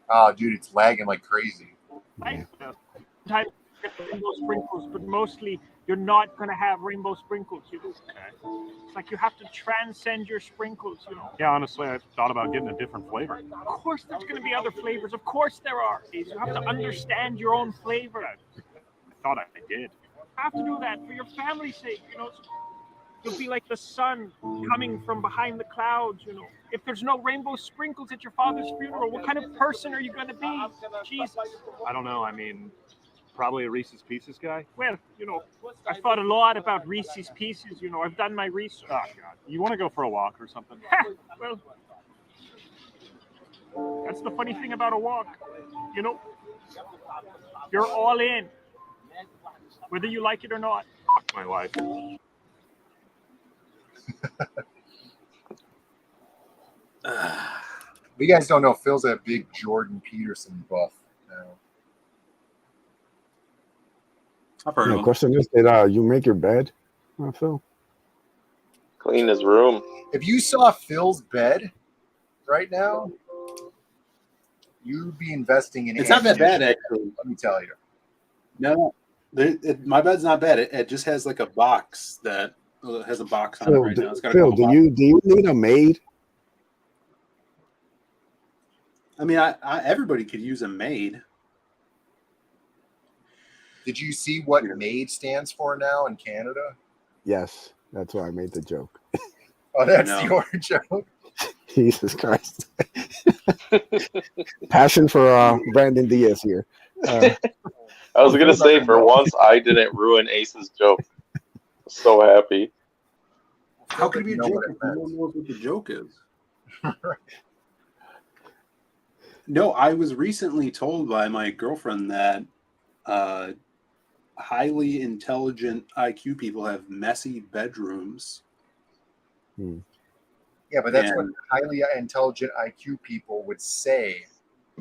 Oh, dude, it's lagging like crazy. I type rainbow sprinkles, but mostly you're not going to have rainbow sprinkles. It's like you have to transcend your sprinkles, Yeah, honestly, I've thought about getting a different flavor. Of course, there's going to be other flavors. Of course, there are. You have to understand your own flavor. I thought I did. You have to do that for your family's sake, You'll be like the sun coming from behind the clouds, If there's no rainbow sprinkles at your father's funeral, what kind of person are you going to be? Jesus. I don't know. I mean, probably a Reese's Pieces guy. Well, I've thought a lot about Reese's Pieces. I've done my research. Oh, God. You want to go for a walk or something? Well, that's the funny thing about a walk. You're all in, whether you like it or not. Fuck my life. You guys don't know Phil's that big Jordan Peterson buff now. I've heard of The him. question is, did you make your bed, Phil? Clean his room. If you saw Phil's bed right now, you'd be investing in. It's not that bad, ammunition. actually. Let me tell you. No, my bed's not bad. It just has like a box that has a box on it right now. It's got a Phil, couple do you need a maid? I mean, everybody could use a maid. Did you see what MAID stands for now in Canada? Yes, that's why I made the joke. Oh, that's your joke. Jesus Christ. Passion for Brandon Diaz here. I was going to say, for once, I didn't ruin Ace's joke. So happy. How could it be a joke if no one knows what the joke is? No, I was recently told by my girlfriend that highly intelligent IQ people have messy bedrooms. Yeah, but that's what highly intelligent IQ people would say.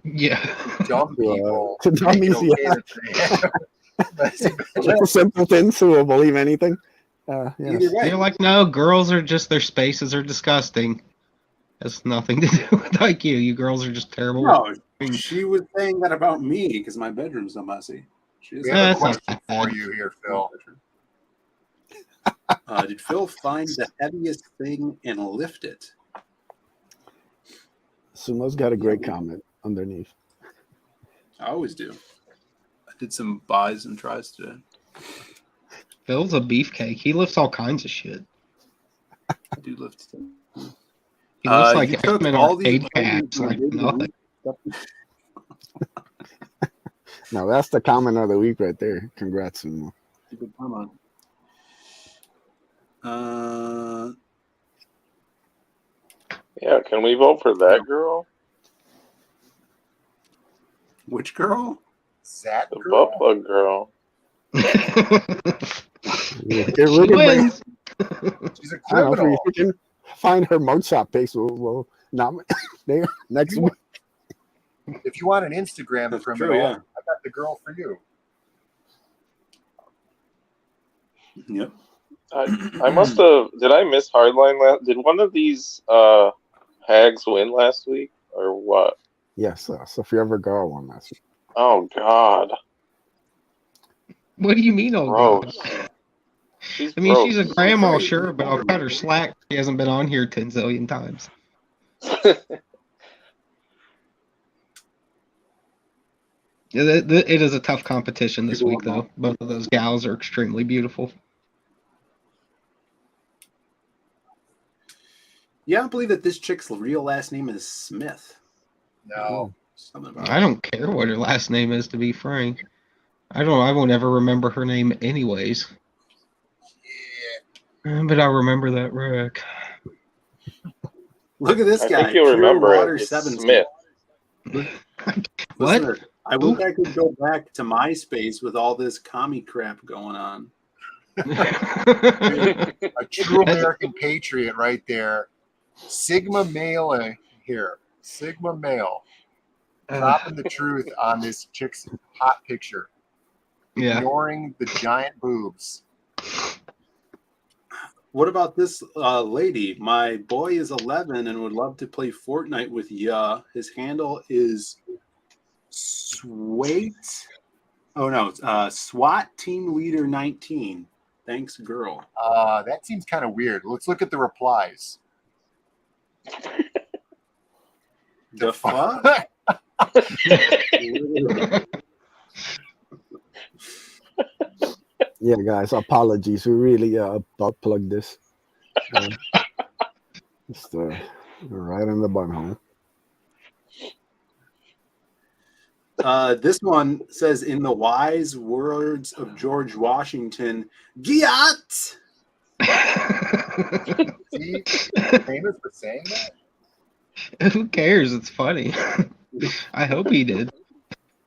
Yeah. Dumb people. To dummies, yeah. Simpletons who will believe anything. Yes. They're like, no, girls are just, their spaces are disgusting. Has nothing to do with IQ. You girls are just terrible. No, she was saying that about me because my bedroom's so messy. We have a question for you here, Phil. Did Phil find the heaviest thing and lift it? Sumo's got a great comment underneath. I always do. I did some buys and tries today. Phil's a beefcake. He lifts all kinds of shit. I do lift. He looks like you took X-Men all arcade these caps. Like nothing. Now that's the comment of the week right there. Congrats, Sumo. Good comment. Yeah, can we vote for that girl? Which girl? That the butt plug girl. She wins. She's a I don't know, criminal. if we can find her mugshot pics. We'll there next week. If you want an Instagram criminal, true, yeah. I got the girl for you. Yep. I must have. Did I miss Hardline last? Did one of these hags win last week or what? Yes, Sophia Vergara won last week. Oh God. What do you mean, oh Gross. God? She's I mean, gross. she's a grandma, sure, but I'll cut her slack. She hasn't been on here 10 zillion times. It is a tough competition this week, though. Both of those gals are extremely beautiful. Yeah, I don't believe that this chick's real last name is Smith. No. Something about I don't care what her last name is, to be frank. I won't ever remember her name anyways. Yeah. But I'll remember that wreck. Look at this guy. I think you'll remember Water it. It's 7 Smith. What? Listener, I wish I could go back to MySpace with all this commie crap going on. A true American patriot right there. Sigma male here. Sigma male. Dropping the truth on this chick's hot picture. Yeah. Ignoring the giant boobs. What about this lady? My boy is 11 and would love to play Fortnite with ya. His handle is SWAT. Oh no, SWAT Team Leader 19. Thanks, girl. That seems kind of weird. Let's look at the replies. The fuck? Yeah, guys, apologies. We really butt plugged this. Just right in the butthole. This one says, in the wise words of George Washington, Giat! See, famous for saying that? Who cares? It's funny. I hope he did.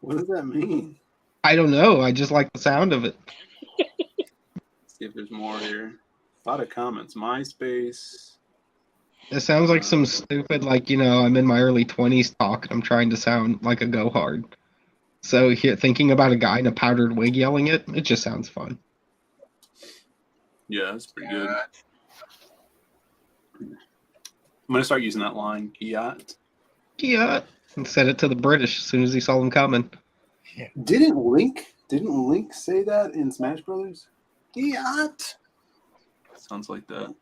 What does that mean? I don't know. I just like the sound of it. Let's see if there's more here. A lot of comments. MySpace. It sounds like some stupid, like, I'm in my early 20s talk and I'm trying to sound like a go hard. So here, thinking about a guy in a powdered wig yelling it just sounds fun. Yeah, that's pretty good. I'm going to start using that line, Giat. Giat. And said it to the British as soon as he saw them coming. Didn't Link say that in Smash Brothers? Giat. Sounds like that.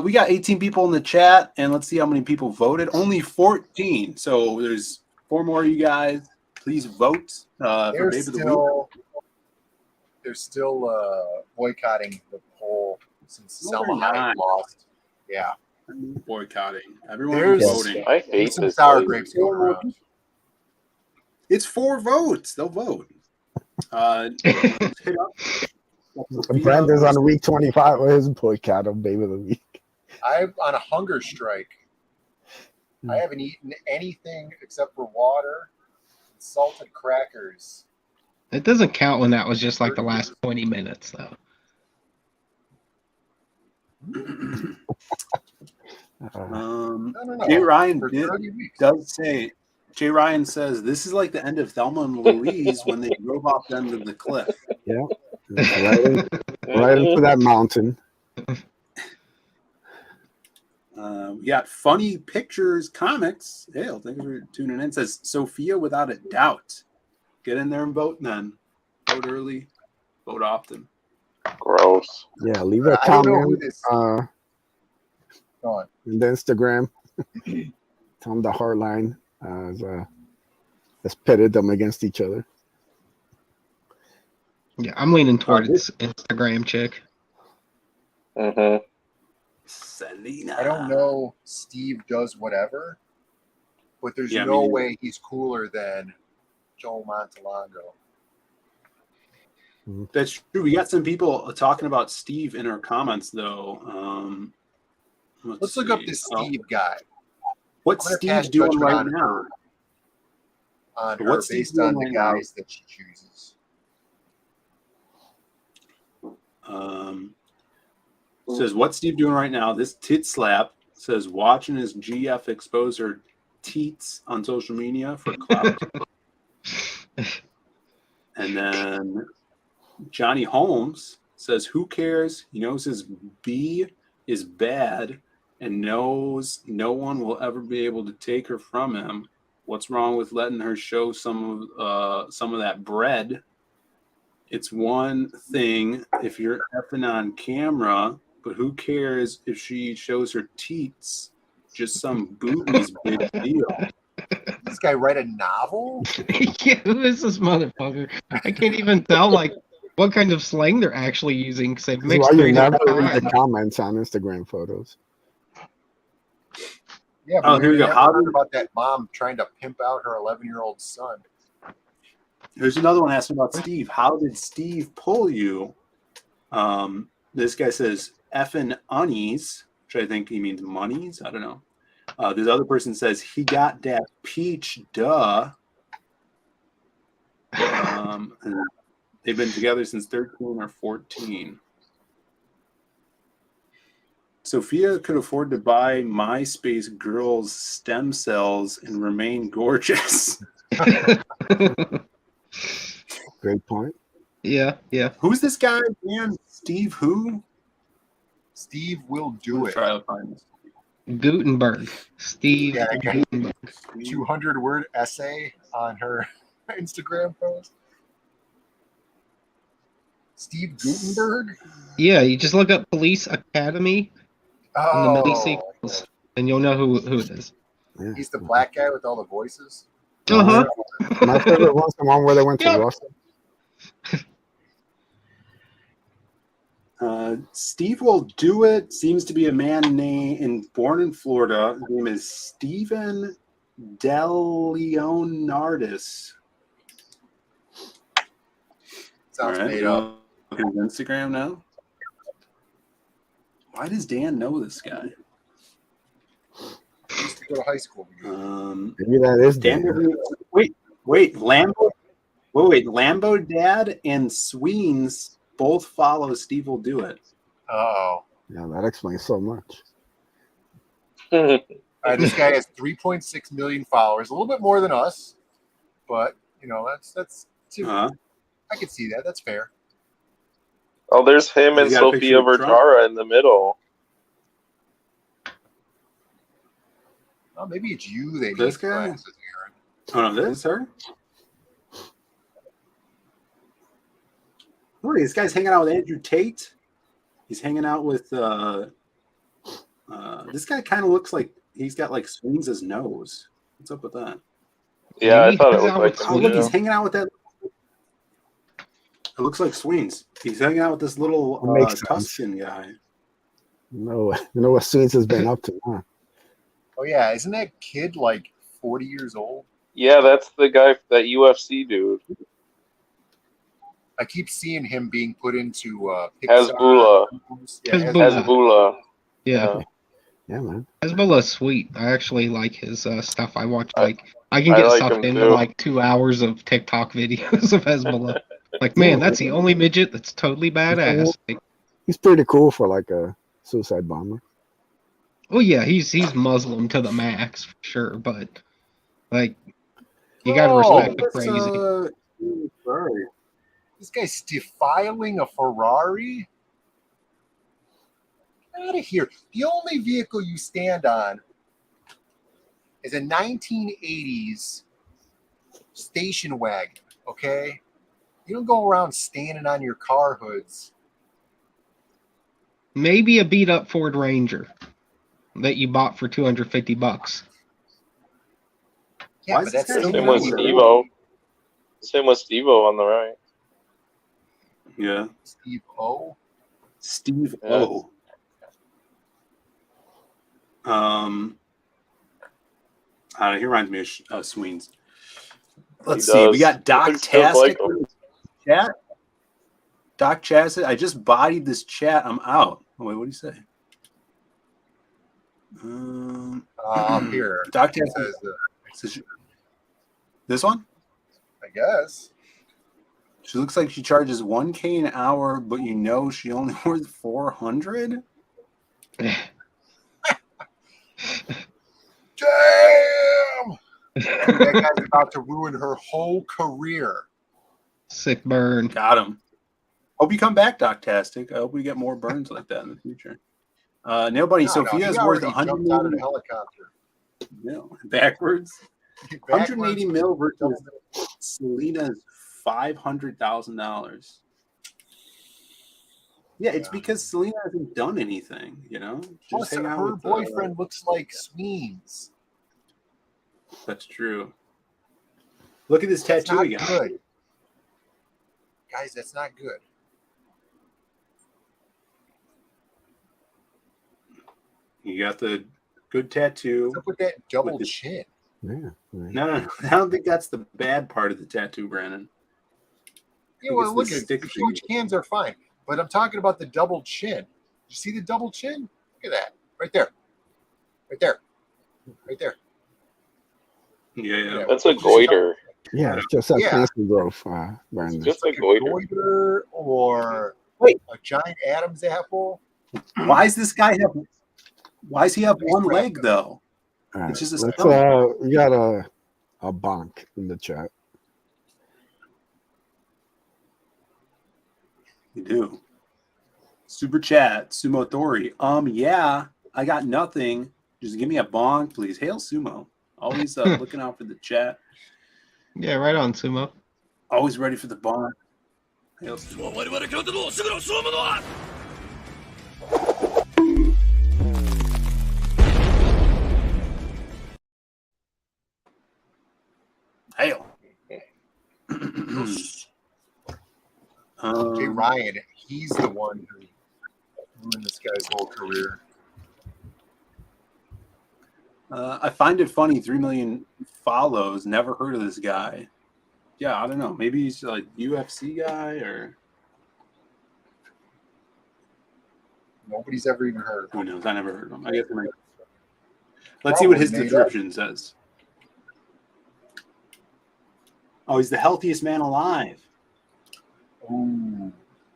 We got 18 people in the chat, and let's see how many people voted. Only 14. So there's 4 more of you guys. Please vote for Babe of the Week. They're still boycotting the poll since No, Selma they're Hayek not. lost. Yeah. Boycotting. Everyone's voting. I hate There's some this. sour lady. grapes going around. It's 4 votes. They'll vote. Hit up. Brandon's on week 25 with his boycott of Babe of the Week. I'm on a hunger strike. I haven't eaten anything except for water and salted crackers. It doesn't count when that was just like the last 20 minutes, though. Jay Ryan does say, Jay Ryan says, this is like the end of Thelma and Louise when they drove off the end of the cliff. Yeah. Right into that mountain. We got Funny Pictures Comics. Hale, thanks for tuning in. Says Sophia without a doubt. Get in there and vote then. Vote early, vote often. Gross. Yeah, leave a I don't know comment who this- Go on. in the Instagram. Tell them the hardline has pitted them against each other. Yeah, I'm leaning towards Instagram chick. Mm-hmm. Selena. I don't know. Steve does whatever, but there's Yeah, no me neither. way he's cooler than Joe Montalongo. That's true. We got some people talking about Steve in our comments, though. Let's look up this Steve guy. What's I'm gonna Steve pass doing judgment right on now? her- On her What's Steve based doing on the right now? guys that she chooses. Says, what's Steve doing right now? This tit slap says, watching his GF expose her teats on social media for clout. And then Johnny Holmes says, who cares? He knows his B is bad and knows no one will ever be able to take her from him. What's wrong with letting her show some of that bread? It's one thing if you're effing on camera, but who cares if she shows her teats? Just some boobies, big deal. This guy write a novel? Yeah, who is this motherfucker? I can't even tell, like, what kind of slang they're actually using because they've That's mixed why you 3 never different read the kinds. comments on Instagram photos. Yeah, Oh, but here we go. never How heard did- about that mom trying to pimp out her 11-year-old son. Here's another one asking about Steve. How did Steve pull you? This guy says effing unnies, which I think he means monies. I don't know. This other person says he got that peach, duh. And they've been together since 13 or 14. Sophia could afford to buy MySpace girls' stem cells and remain gorgeous. Great point. Yeah. Who's this guy, man? Steve who? Steve will do it. Try to find this. Gutenberg. Steve Yeah, I got a Gutenberg. 200-word essay on her Instagram post. Steve Gutenberg? Yeah, you just look up Police Academy and the movie Oh, sequels, and you'll know who it is. Yeah. he's the black guy with all the voices. Uh-huh. My favorite one's the one where they went to Russia. Steve will do it. Seems to be a man born in Florida. His name is Stephen DeLeonardis. Sounds made up. Look at his Instagram now. Why does Dan know this guy? He used to go to high school. Maybe that is Dan. Wait, Lambo. Lambo Dad and Sweens both follow Steve will do it. Oh. Yeah, that explains so much. This guy has 3.6 million followers, a little bit more than us, but that's too. I can see that. That's fair. Oh, there's him and Sofia Vergara in the middle. Oh, maybe it's you. They This need guy? glasses, Aaron. Oh, no, this her? Look, this guy's hanging out with Andrew Tate. He's hanging out with this guy kind of looks like he's got like Sweens' as nose. What's up with that? Yeah, I thought it looked like Oh, look, he's hanging out with that. It looks like Sweens. He's hanging out with this little Makes sense. Tuscan guy. You know what Sweens has been up to, huh? Oh yeah, isn't that kid like 40 years old? Yeah, that's the guy, that UFC dude. I keep seeing him being put into Hezbollah. Yeah, Hezbollah. Yeah. Yeah, man. Hezbollah's sweet. I actually like his stuff. I watch I can I get like sucked him into too. like 2 hours of TikTok videos of Hezbollah. Like, man, that's the only midget that's totally badass. Like, He's pretty cool for like a suicide bomber. oh yeah, he's Muslim to the max for sure, but like you gotta respect the crazy. This guy's defiling a Ferrari? Get out of here. The only vehicle you stand on is a 1980s station wagon, okay? You don't go around standing on your car hoods. Maybe a beat up Ford Ranger that you bought for $250. Yeah, but that's Same with Steve-O. Same with Steve-O on the right. Yeah. Steve O. Steve Yeah. O. He reminds me of Sweens. Let's He see. does. We got Doc Looks just like Tastic him. in the chat. Doc Chassis, I just bodied this chat. I'm out. Oh, wait, what do you say? Up here. Doc It Tastic says, this one? I guess. She looks like she charges $1K an hour, but she only worth 400. Damn! That guy's about to ruin her whole career. Sick burn. Got him. Hope you come back, Doctastic. I hope we get more burns like that in the future. Nail Bunny, Sophia's worth 100 jumped out of the helicopter. No, backwards. 180 mil versus Selena's $500,000. Yeah, it's because Selena hasn't done anything, Plus, hang out her with, boyfriend looks like Sweens. That's true. Look at this That's tattoo not he got. good. Guys, that's not good. You got the good tattoo. What's up with that double chin? Yeah. No. I don't think that's the bad part of the tattoo, Brandon. Yeah, well, look at it. The huge cans are fine, but I'm talking about the double chin. You see the double chin? Look at that. Right there. Right there. Right there. Yeah. That's a goiter. Yeah, it's just that fancy growth, Brandon. Just a goiter. Goiter or a giant Adam's apple. Why does this guy have? Why does he have one leg though? All right, It's just a let's, stomach. we got a bonk in the chat. We do. Super chat, Sumo Thori. Yeah, I got nothing. Just give me a bonk, please. Hail Sumo. Always looking out for the chat. Yeah, right on, Sumo. Always ready for the bonk. Hail Sumo. Hail. Jay Ryan, he's the one who ruined this guy's whole career. I find it funny. 3 million follows. Never heard of this guy. Yeah, I don't know. Maybe he's a UFC guy or Nobody's ever even heard of him. who knows? I never heard of him. I guess let's see what his description says. Oh, he's the healthiest man alive. Ooh.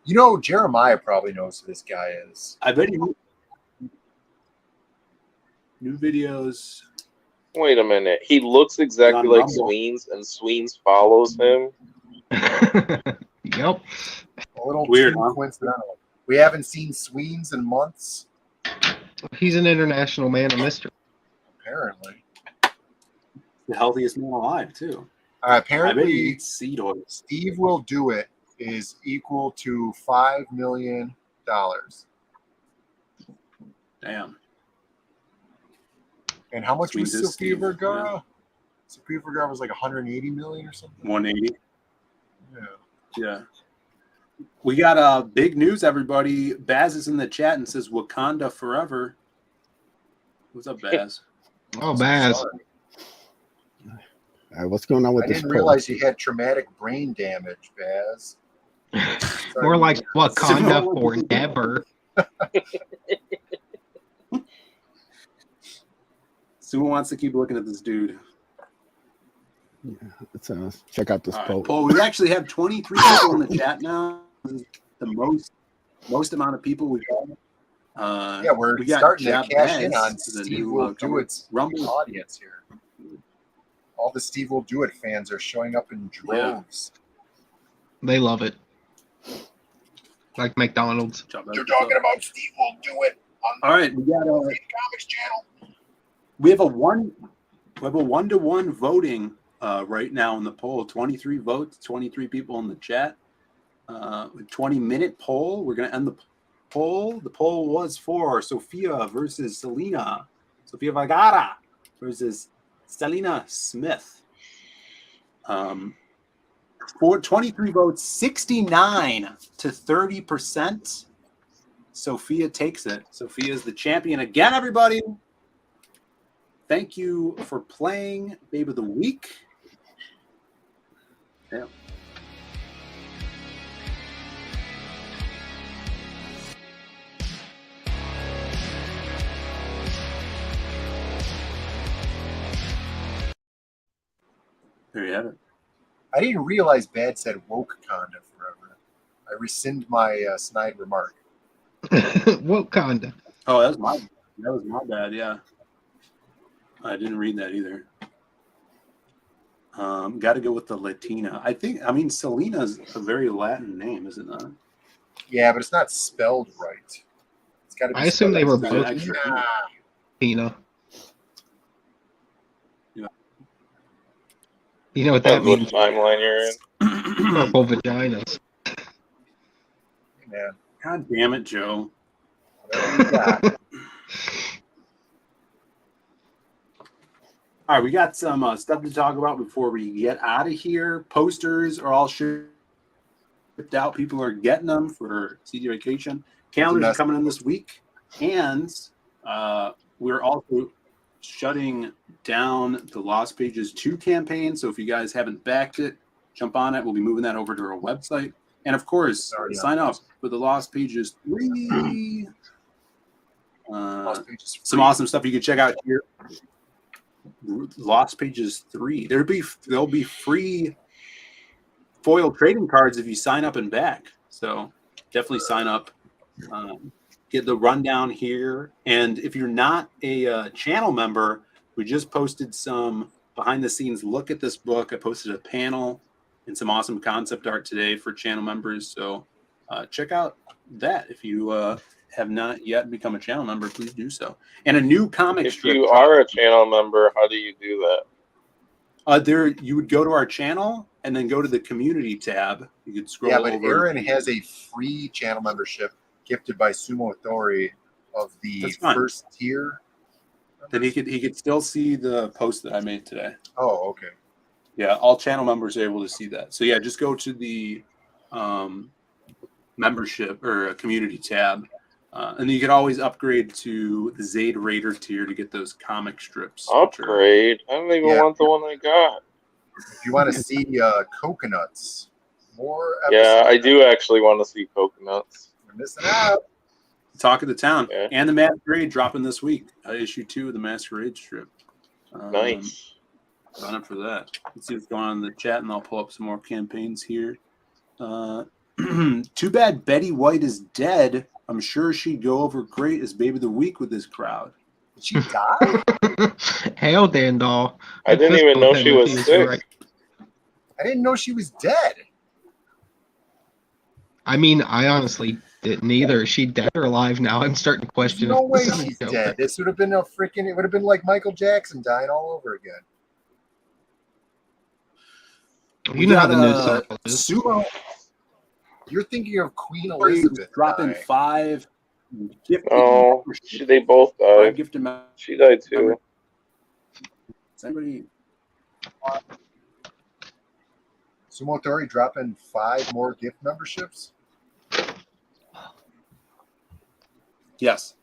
You know, Jeremiah probably knows who this guy is. I bet he. New videos. Wait a minute. He looks exactly On like Rumble. Sweens, and Sweens follows him. Yep. A little Weird, too huh? coincidental. We haven't seen Sweens in months, He's an international man of mystery. apparently. The healthiest man alive too. I bet he Apparently, eats seed oil. Steve Will Do It is equal to $5 million. Damn. And how much was Sweens is Sofia Steve, Vergara? yeah. Sofia Vergara was like 180 million or something. 180. Yeah. Yeah. We got big news, everybody. Baz is in the chat and says Wakanda forever. What's up, Baz? Oh, Baz. All right, what's going on with I this didn't poll? realize you had traumatic brain damage, Baz. More like Wakanda forever. Sue wants to keep looking at this dude. Yeah, let's check out this All poll. right, Paul, we actually have 23 people in the chat now. This is the most amount of people we've got. Yeah, we're we got starting to Jab cash in Baz, on the Steve new, Will Do It's Rumble audience here. All the Steve Will Do It fans are showing up in droves. They love it. Like McDonald's. You're talking about Steve Will Do It on All right, we got the Comics channel. we have a 1-to-1 voting right now in the poll. 23 votes, 23 people in the chat. 20-minute poll. We're gonna end the poll. The poll was for Sofia versus Selena. Sofia Vergara versus Selena Smith. For 23 votes, 69 to 30%. Sophia takes it. Sophia is the champion again, everybody. Thank you for playing Babe of the Week. Yeah. There you have it. I didn't realize Bad said Wokeconda forever. I rescind my snide remark. Wakanda. Oh, that was my bad. Yeah, I didn't read that either. Got to go with the Latina. I mean, Selena's a very Latin name, is it not? Yeah, but it's not spelled right. It's got to be. I assume they were It's both an extra E. Tina. Yeah. You know what That's that what means? timeline you're in. Purple vaginas. Man, God damn it, Joe. whatever you got. All right, we got some stuff to talk about before we get out of here. Posters are all shipped out. People are getting them for CD vacation. Calendars are coming in this week. And we're also shutting down the Lost Pages 2 campaign. So if you guys haven't backed it, jump on it. We'll be moving that over to our website. And of course, sign up for the Lost Pages 3. Some awesome stuff you can check out here. Lost Pages 3. There'll be free foil trading cards if you sign up and back. So definitely sign up. get the rundown here. And if you're not a channel member, we just posted some behind the scenes look at this book. I posted a panel and some awesome concept art today for channel members. So check out that. If you have not yet become a channel member, please do so. And a new comic strip. If you are a channel member, how do you do that? There, you would go to our channel and then go to the community tab. You could scroll over. Yeah, but Aaron has a free channel membership gifted by Sumo Authority of the first tier. Then he could still see the post that I made today. Oh, okay. Yeah, all channel members are able to see that. So yeah, just go to the membership or community tab, and you can always upgrade to the Zaid Raider tier to get those comic strips. Upgrade? I don't even want the one I got. If you want to see coconuts, more episodes. Yeah, I do actually want to see coconuts. You're missing out. Talk of the Town and the Masquerade dropping this week. Issue 2 of the Masquerade strip. Nice. Sign up for that. Let's see what's going on in the chat, and I'll pull up some more campaigns here. Too bad Betty White is dead. I'm sure she'd go over great as Baby of the Week with this crowd. Did she die? Hail, Dandal. I didn't even know she was sick. Right. I didn't know she was dead. I mean, I honestly didn't either. Is she dead or alive now? I'm starting to question. No way this is she's a joke. dead. This would have been it would have been like Michael Jackson dying all over again. You know how the news cycle is. Sumo. You're thinking of Queen Elizabeth dropping 5. Oh, they both died. She died too. Somebody. Sumo Authority dropping 5 more gift memberships. Yes.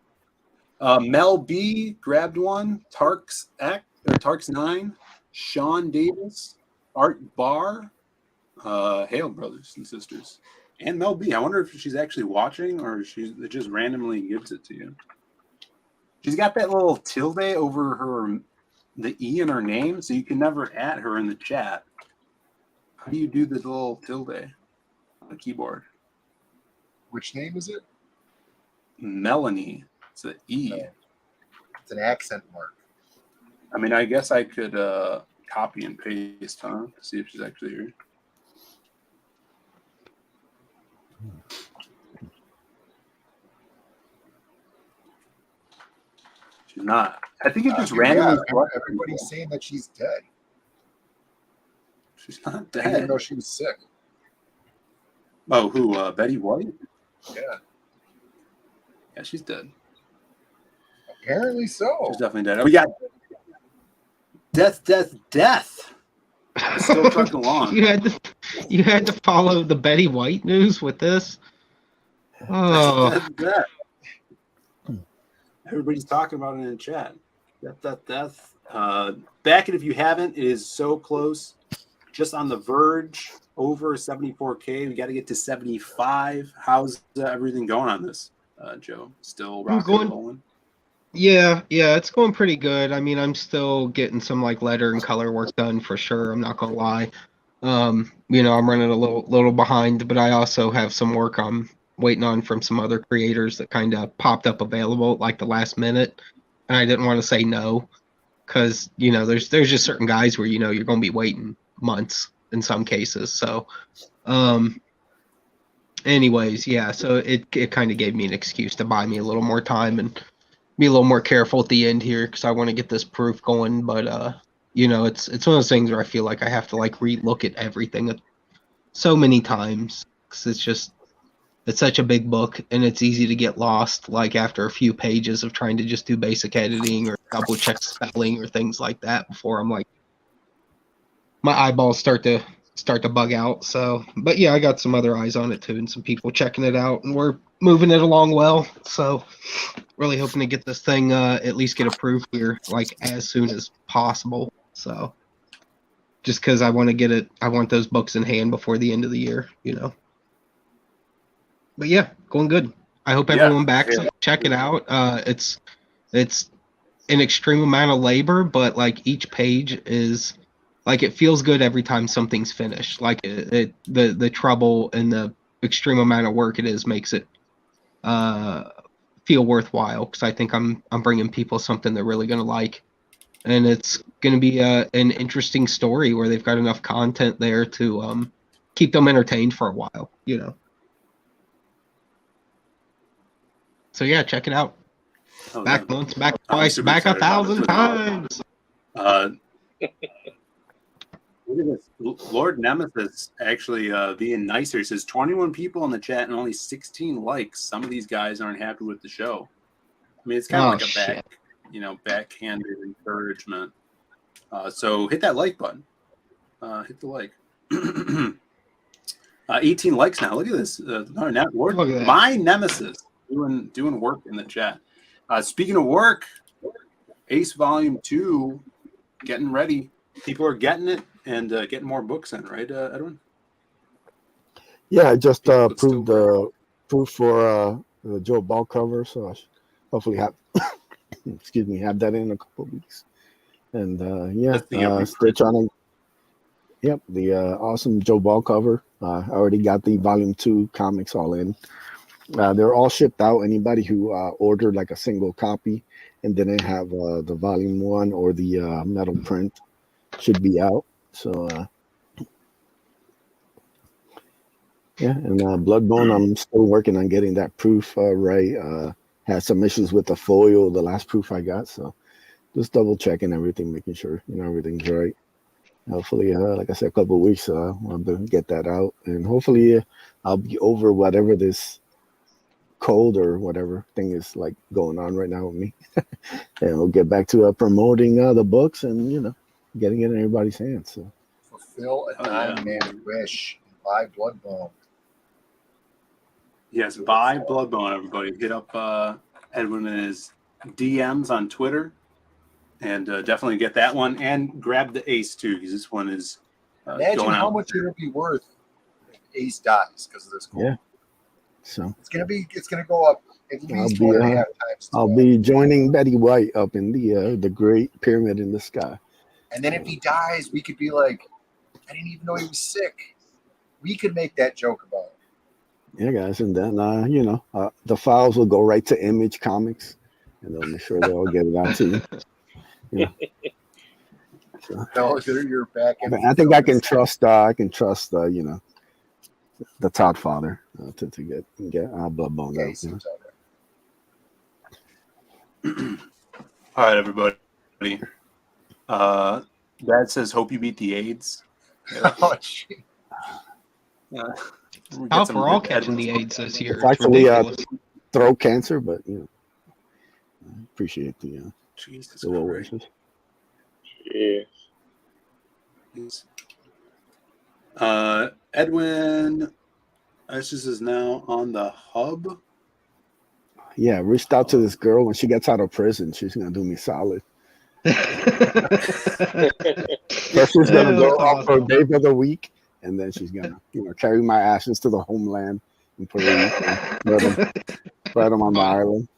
Mel B grabbed one. Tarks 9. Sean Davis. Art Barr. Hail, brothers and sisters. And Mel B. I wonder if she's actually watching or it just randomly gives it to you. She's got that little tilde over the E in her name, so you can never add her in the chat. How do you do the little tilde on the keyboard? Which name is it? Melanie. It's an E. It's an accent mark. I mean, I guess I could copy and paste, huh? See if she's actually here. She's not. I think it just randomly. Everybody's saying that she's dead. She's not I dead. didn't know she was sick. Oh, who? Betty White? Yeah. Yeah, she's dead. Apparently so. She's definitely dead. Oh, we got death. It's still trucking along. You had to follow the Betty White news with this. Oh, Death. Everybody's talking about it in the chat. Death. Back it if you haven't. It is so close. Just on the verge. Over 74K. We got to get to 75. How's everything going on this, Joe? Still rocking and rolling? yeah, it's going pretty good. I mean, I'm still getting some like letter and color work done for sure. I'm not gonna lie. I'm running a little behind, but I also have some work I'm waiting on from some other creators that kind of popped up available at like the last minute, and I didn't want to say no because there's just certain guys where you're going to be waiting months in some cases. So anyways, yeah, so it kind of gave me an excuse to buy me a little more time and be a little more careful at the end here because I want to get this proof going. But it's one of those things where I feel like I have to like re-look at everything so many times because it's such a big book and it's easy to get lost like after a few pages of trying to just do basic editing or double check spelling or things like that before I'm like my eyeballs start to bug out. So, but yeah, I got some other eyes on it too and some people checking it out and we're moving it along well. So really hoping to get this thing at least get approved here like as soon as possible. So just because I want to get it, I want those books in hand before the end of the year, But yeah, going good. I hope everyone backs it. Check it out. It's an extreme amount of labor, but like each page is like it feels good every time something's finished. Like the trouble and the extreme amount of work it is makes it feel worthwhile because I think I'm bringing people something they're really gonna like, and it's gonna be an interesting story where they've got enough content there to keep them entertained for a while, you know. So yeah, check it out. Oh, Back yeah. once, back I'm twice, super back excited about it. 1,000 times. Look at this. Lord Nemesis actually being nicer. He says 21 people in the chat and only 16 likes. Some of these guys aren't happy with the show. I mean, it's kind of like a backhanded encouragement. So hit that like button. Hit the like. 18 likes now. Look at this. Lord my Nemesis doing work in the chat. Speaking of work, Ace Volume 2 getting ready. People are getting it and getting more books in, right, Edwin? Yeah, I just approved the proof for the Joe Ball cover, so I should hopefully have have that in a couple of weeks. And still trying to. Yep, the awesome Joe Ball cover. I already got the Volume 2 comics all in. They're all shipped out. Anybody who ordered like a single copy and didn't have the Volume 1 or the metal print should be out. So and Bloodbone, I'm still working on getting that proof right. Had some issues with the foil, the last proof I got, so just double checking everything, making sure everything's right. Hopefully, like I said, a couple of weeks, I'll get that out, and hopefully, I'll be over whatever this cold or whatever thing is like going on right now with me, and we'll get back to promoting the books and getting it in everybody's hands. So fulfill a nine-man wish and buy Bloodbone. Yes, buy Bloodbone, everybody. Hit up Edwin and his DMs on Twitter, and definitely get that one. And grab the Ace, too, because this one is imagine going how out. much it would be worth if Ace dies because of this goal. Yeah. So it's gonna go up at least 1.5 times. I'll be joining Betty White up in the Great Pyramid in the Sky. And then if he dies, we could be like, I didn't even know he was sick. We could make that joke about it. Yeah, guys, and then the files will go right to Image Comics, and they'll make sure they'll get it out to you. So, no, you're back. I think I can trust. I can trust. The Todd Father to get Bloodbone out. All right, everybody. Dad says, "Hope you beat the AIDS." Oh, gee. We're all catching the AIDS this year. It's actually throat cancer, but I appreciate the well wishes. Jeez. Edwin Estes is now on the hub. Yeah, reached out to this girl when she gets out of prison. She's gonna do me solid. First, she's gonna go off for Day of the Week, and then she's gonna, carry my ashes to the homeland and put them on the island.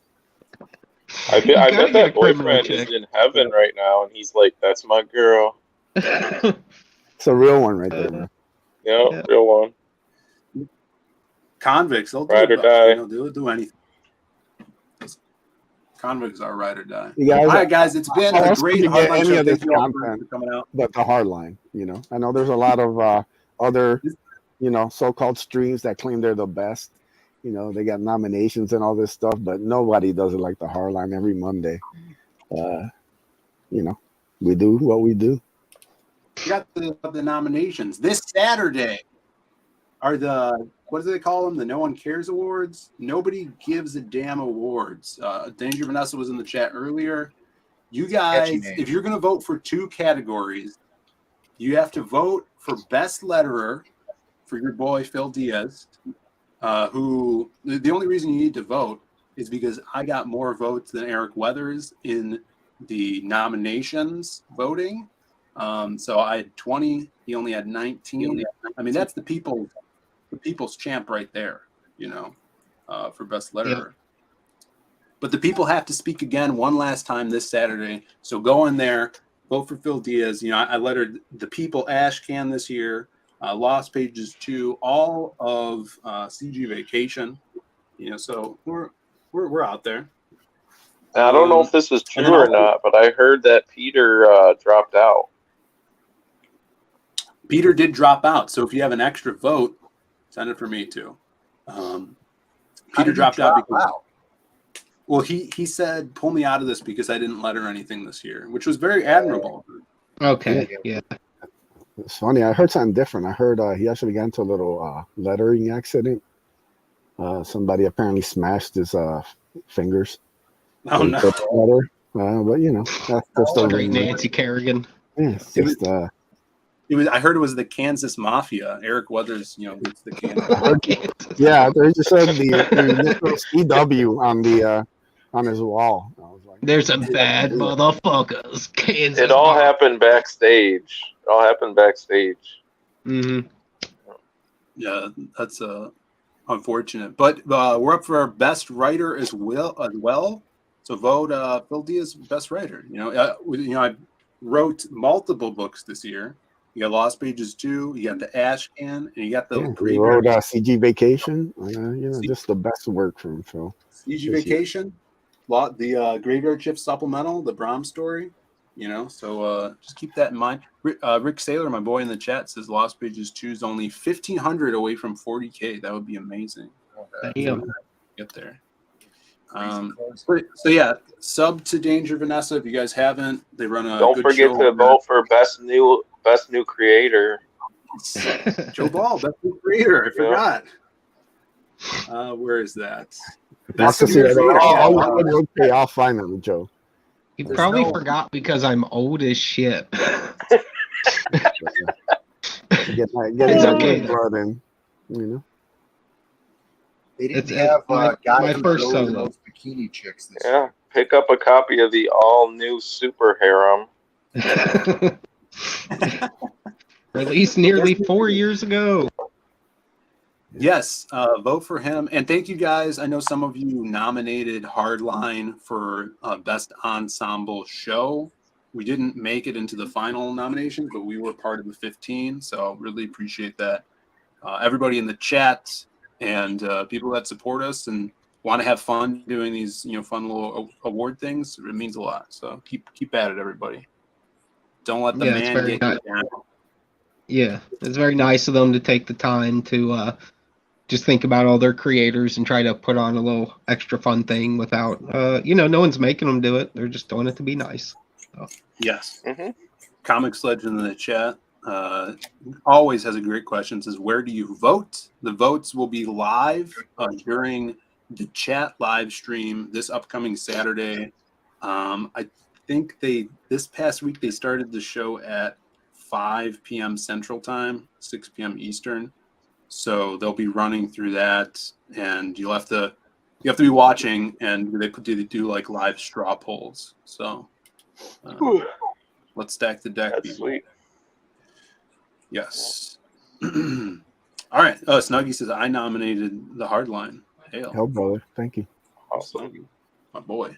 I bet that boyfriend is in heaven right now, and he's like, "That's my girl." It's a real one right there, man. Yeah, real one. Convicts, they'll ride or die. They'll do anything. Convicts are ride or die. Guys, all right, guys, it's been a great hardline show. Thank you all for coming out. But the hardline, I know there's a lot of other, so-called streams that claim they're the best. They got nominations and all this stuff, but nobody does it like the hardline every Monday. We do what we do. We got the nominations this Saturday. Are the, what do they call them? The No One Cares Awards? Nobody Gives a Damn Awards. Danger Vanessa was in the chat earlier. You guys, if you're going to vote for 2 categories, you have to vote for Best Letterer for your boy Phil Diaz, who the only reason you need to vote is because I got more votes than Eric Weathers in the nominations voting. So I had 20. He only had 19. I mean, that's the people's champ right there, for Best Letterer. Yep. But the people have to speak again one last time this Saturday. So go in there, vote for Phil Diaz. I lettered the People Ash Can this year, Lost Pages 2, all of CG Vacation. So we're we're out there. Now, I don't know if this is and true then or not, but I heard that Peter dropped out. Peter did drop out, so if you have an extra vote, send it for me too. Peter dropped out because well, he said, "Pull me out of this because I didn't letter anything this year," which was very admirable. Okay, yeah. It's funny. I heard something different. I heard he actually got into a little lettering accident. Somebody apparently smashed his fingers. Oh no! Letter. But you know, that's just Straight Nancy Kerrigan. Yeah, it's just It was. I heard it was the Kansas Mafia. Eric Weathers, it's the Kansas. Yeah, they just said the initial CW on his wall. I was like, There's some bad motherfuckers. Kansas. It all happened backstage. Mm-hmm. Yeah, that's unfortunate. But we're up for our best writer as well. So vote Phil Diaz best writer. I wrote multiple books this year. You got Lost Pages 2, you got the Ash Can, and you got the we wrote CG Vacation. Just the best work from Phil. CG Vacation, the Graveyard Shift Supplemental, the Brom story. So just keep that in mind. Rick Saylor, my boy in the chat, says Lost Pages 2 is only 1,500 away from 40K. That would be amazing. Damn. Get there. So yeah, sub to Danger Vanessa if you guys haven't. They run a Don't good forget show to vote for best new creator. Joe Ball, best new creator. I forgot. Where is that? That's Best new creator. Okay, I'll find them, Joe. You probably forgot because I'm old as shit. Get It's okay. blood in, They didn't It's have my guys first who solo. those bikini chicks this Yeah, pick up a copy of the all-new Super Harem. Released nearly 4 years ago. Yes, vote for him. And thank you guys. I know some of you nominated Hardline for Best Ensemble Show. We didn't make it into the final nominations, but we were part of the 15. So really appreciate that. Everybody in the chat and people that support us and want to have fun doing these, fun little award things. It means a lot. So keep at it, everybody. Don't let the it's man very get nice. you down. Yeah, it's very nice of them to take the time to just think about all their creators and try to put on a little extra fun thing without, no one's making them do it. They're just doing it to be nice. So. Yes. Comics Legend in the chat always has a great question. Says, where do you vote? The votes will be live during the chat live stream this upcoming Saturday. I think this past week they started the show at 5 p.m. Central Time, 6 p.m. Eastern. So they'll be running through that, and you have to be watching, and they do like live straw polls. So let's stack the deck. That's sweet. Yes. All right. Snuggie says I nominated the Hardline. Hell, brother. Thank you. Awesome, my boy.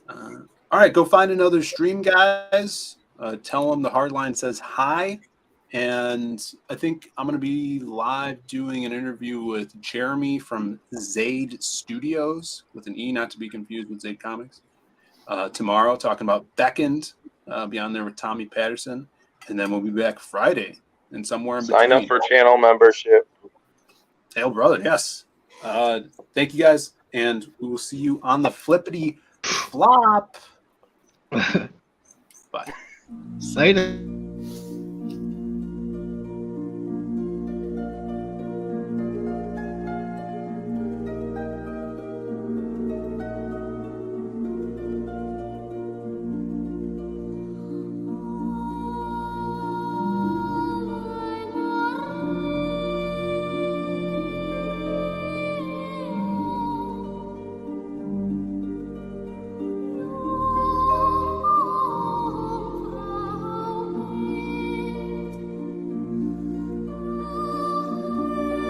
All right, go find another stream, guys. Tell them the Hardline says hi. And I think I'm going to be live doing an interview with Jeremy from Zaid Studios, with an E, not to be confused with Zaid Comics, tomorrow, talking about Beckoned, be on there with Tommy Patterson. And then we'll be back Friday and somewhere in between. Sign up for channel membership. Tail brother, yes. Thank you guys, and we will see you on the flippity flop. Bye. Say that.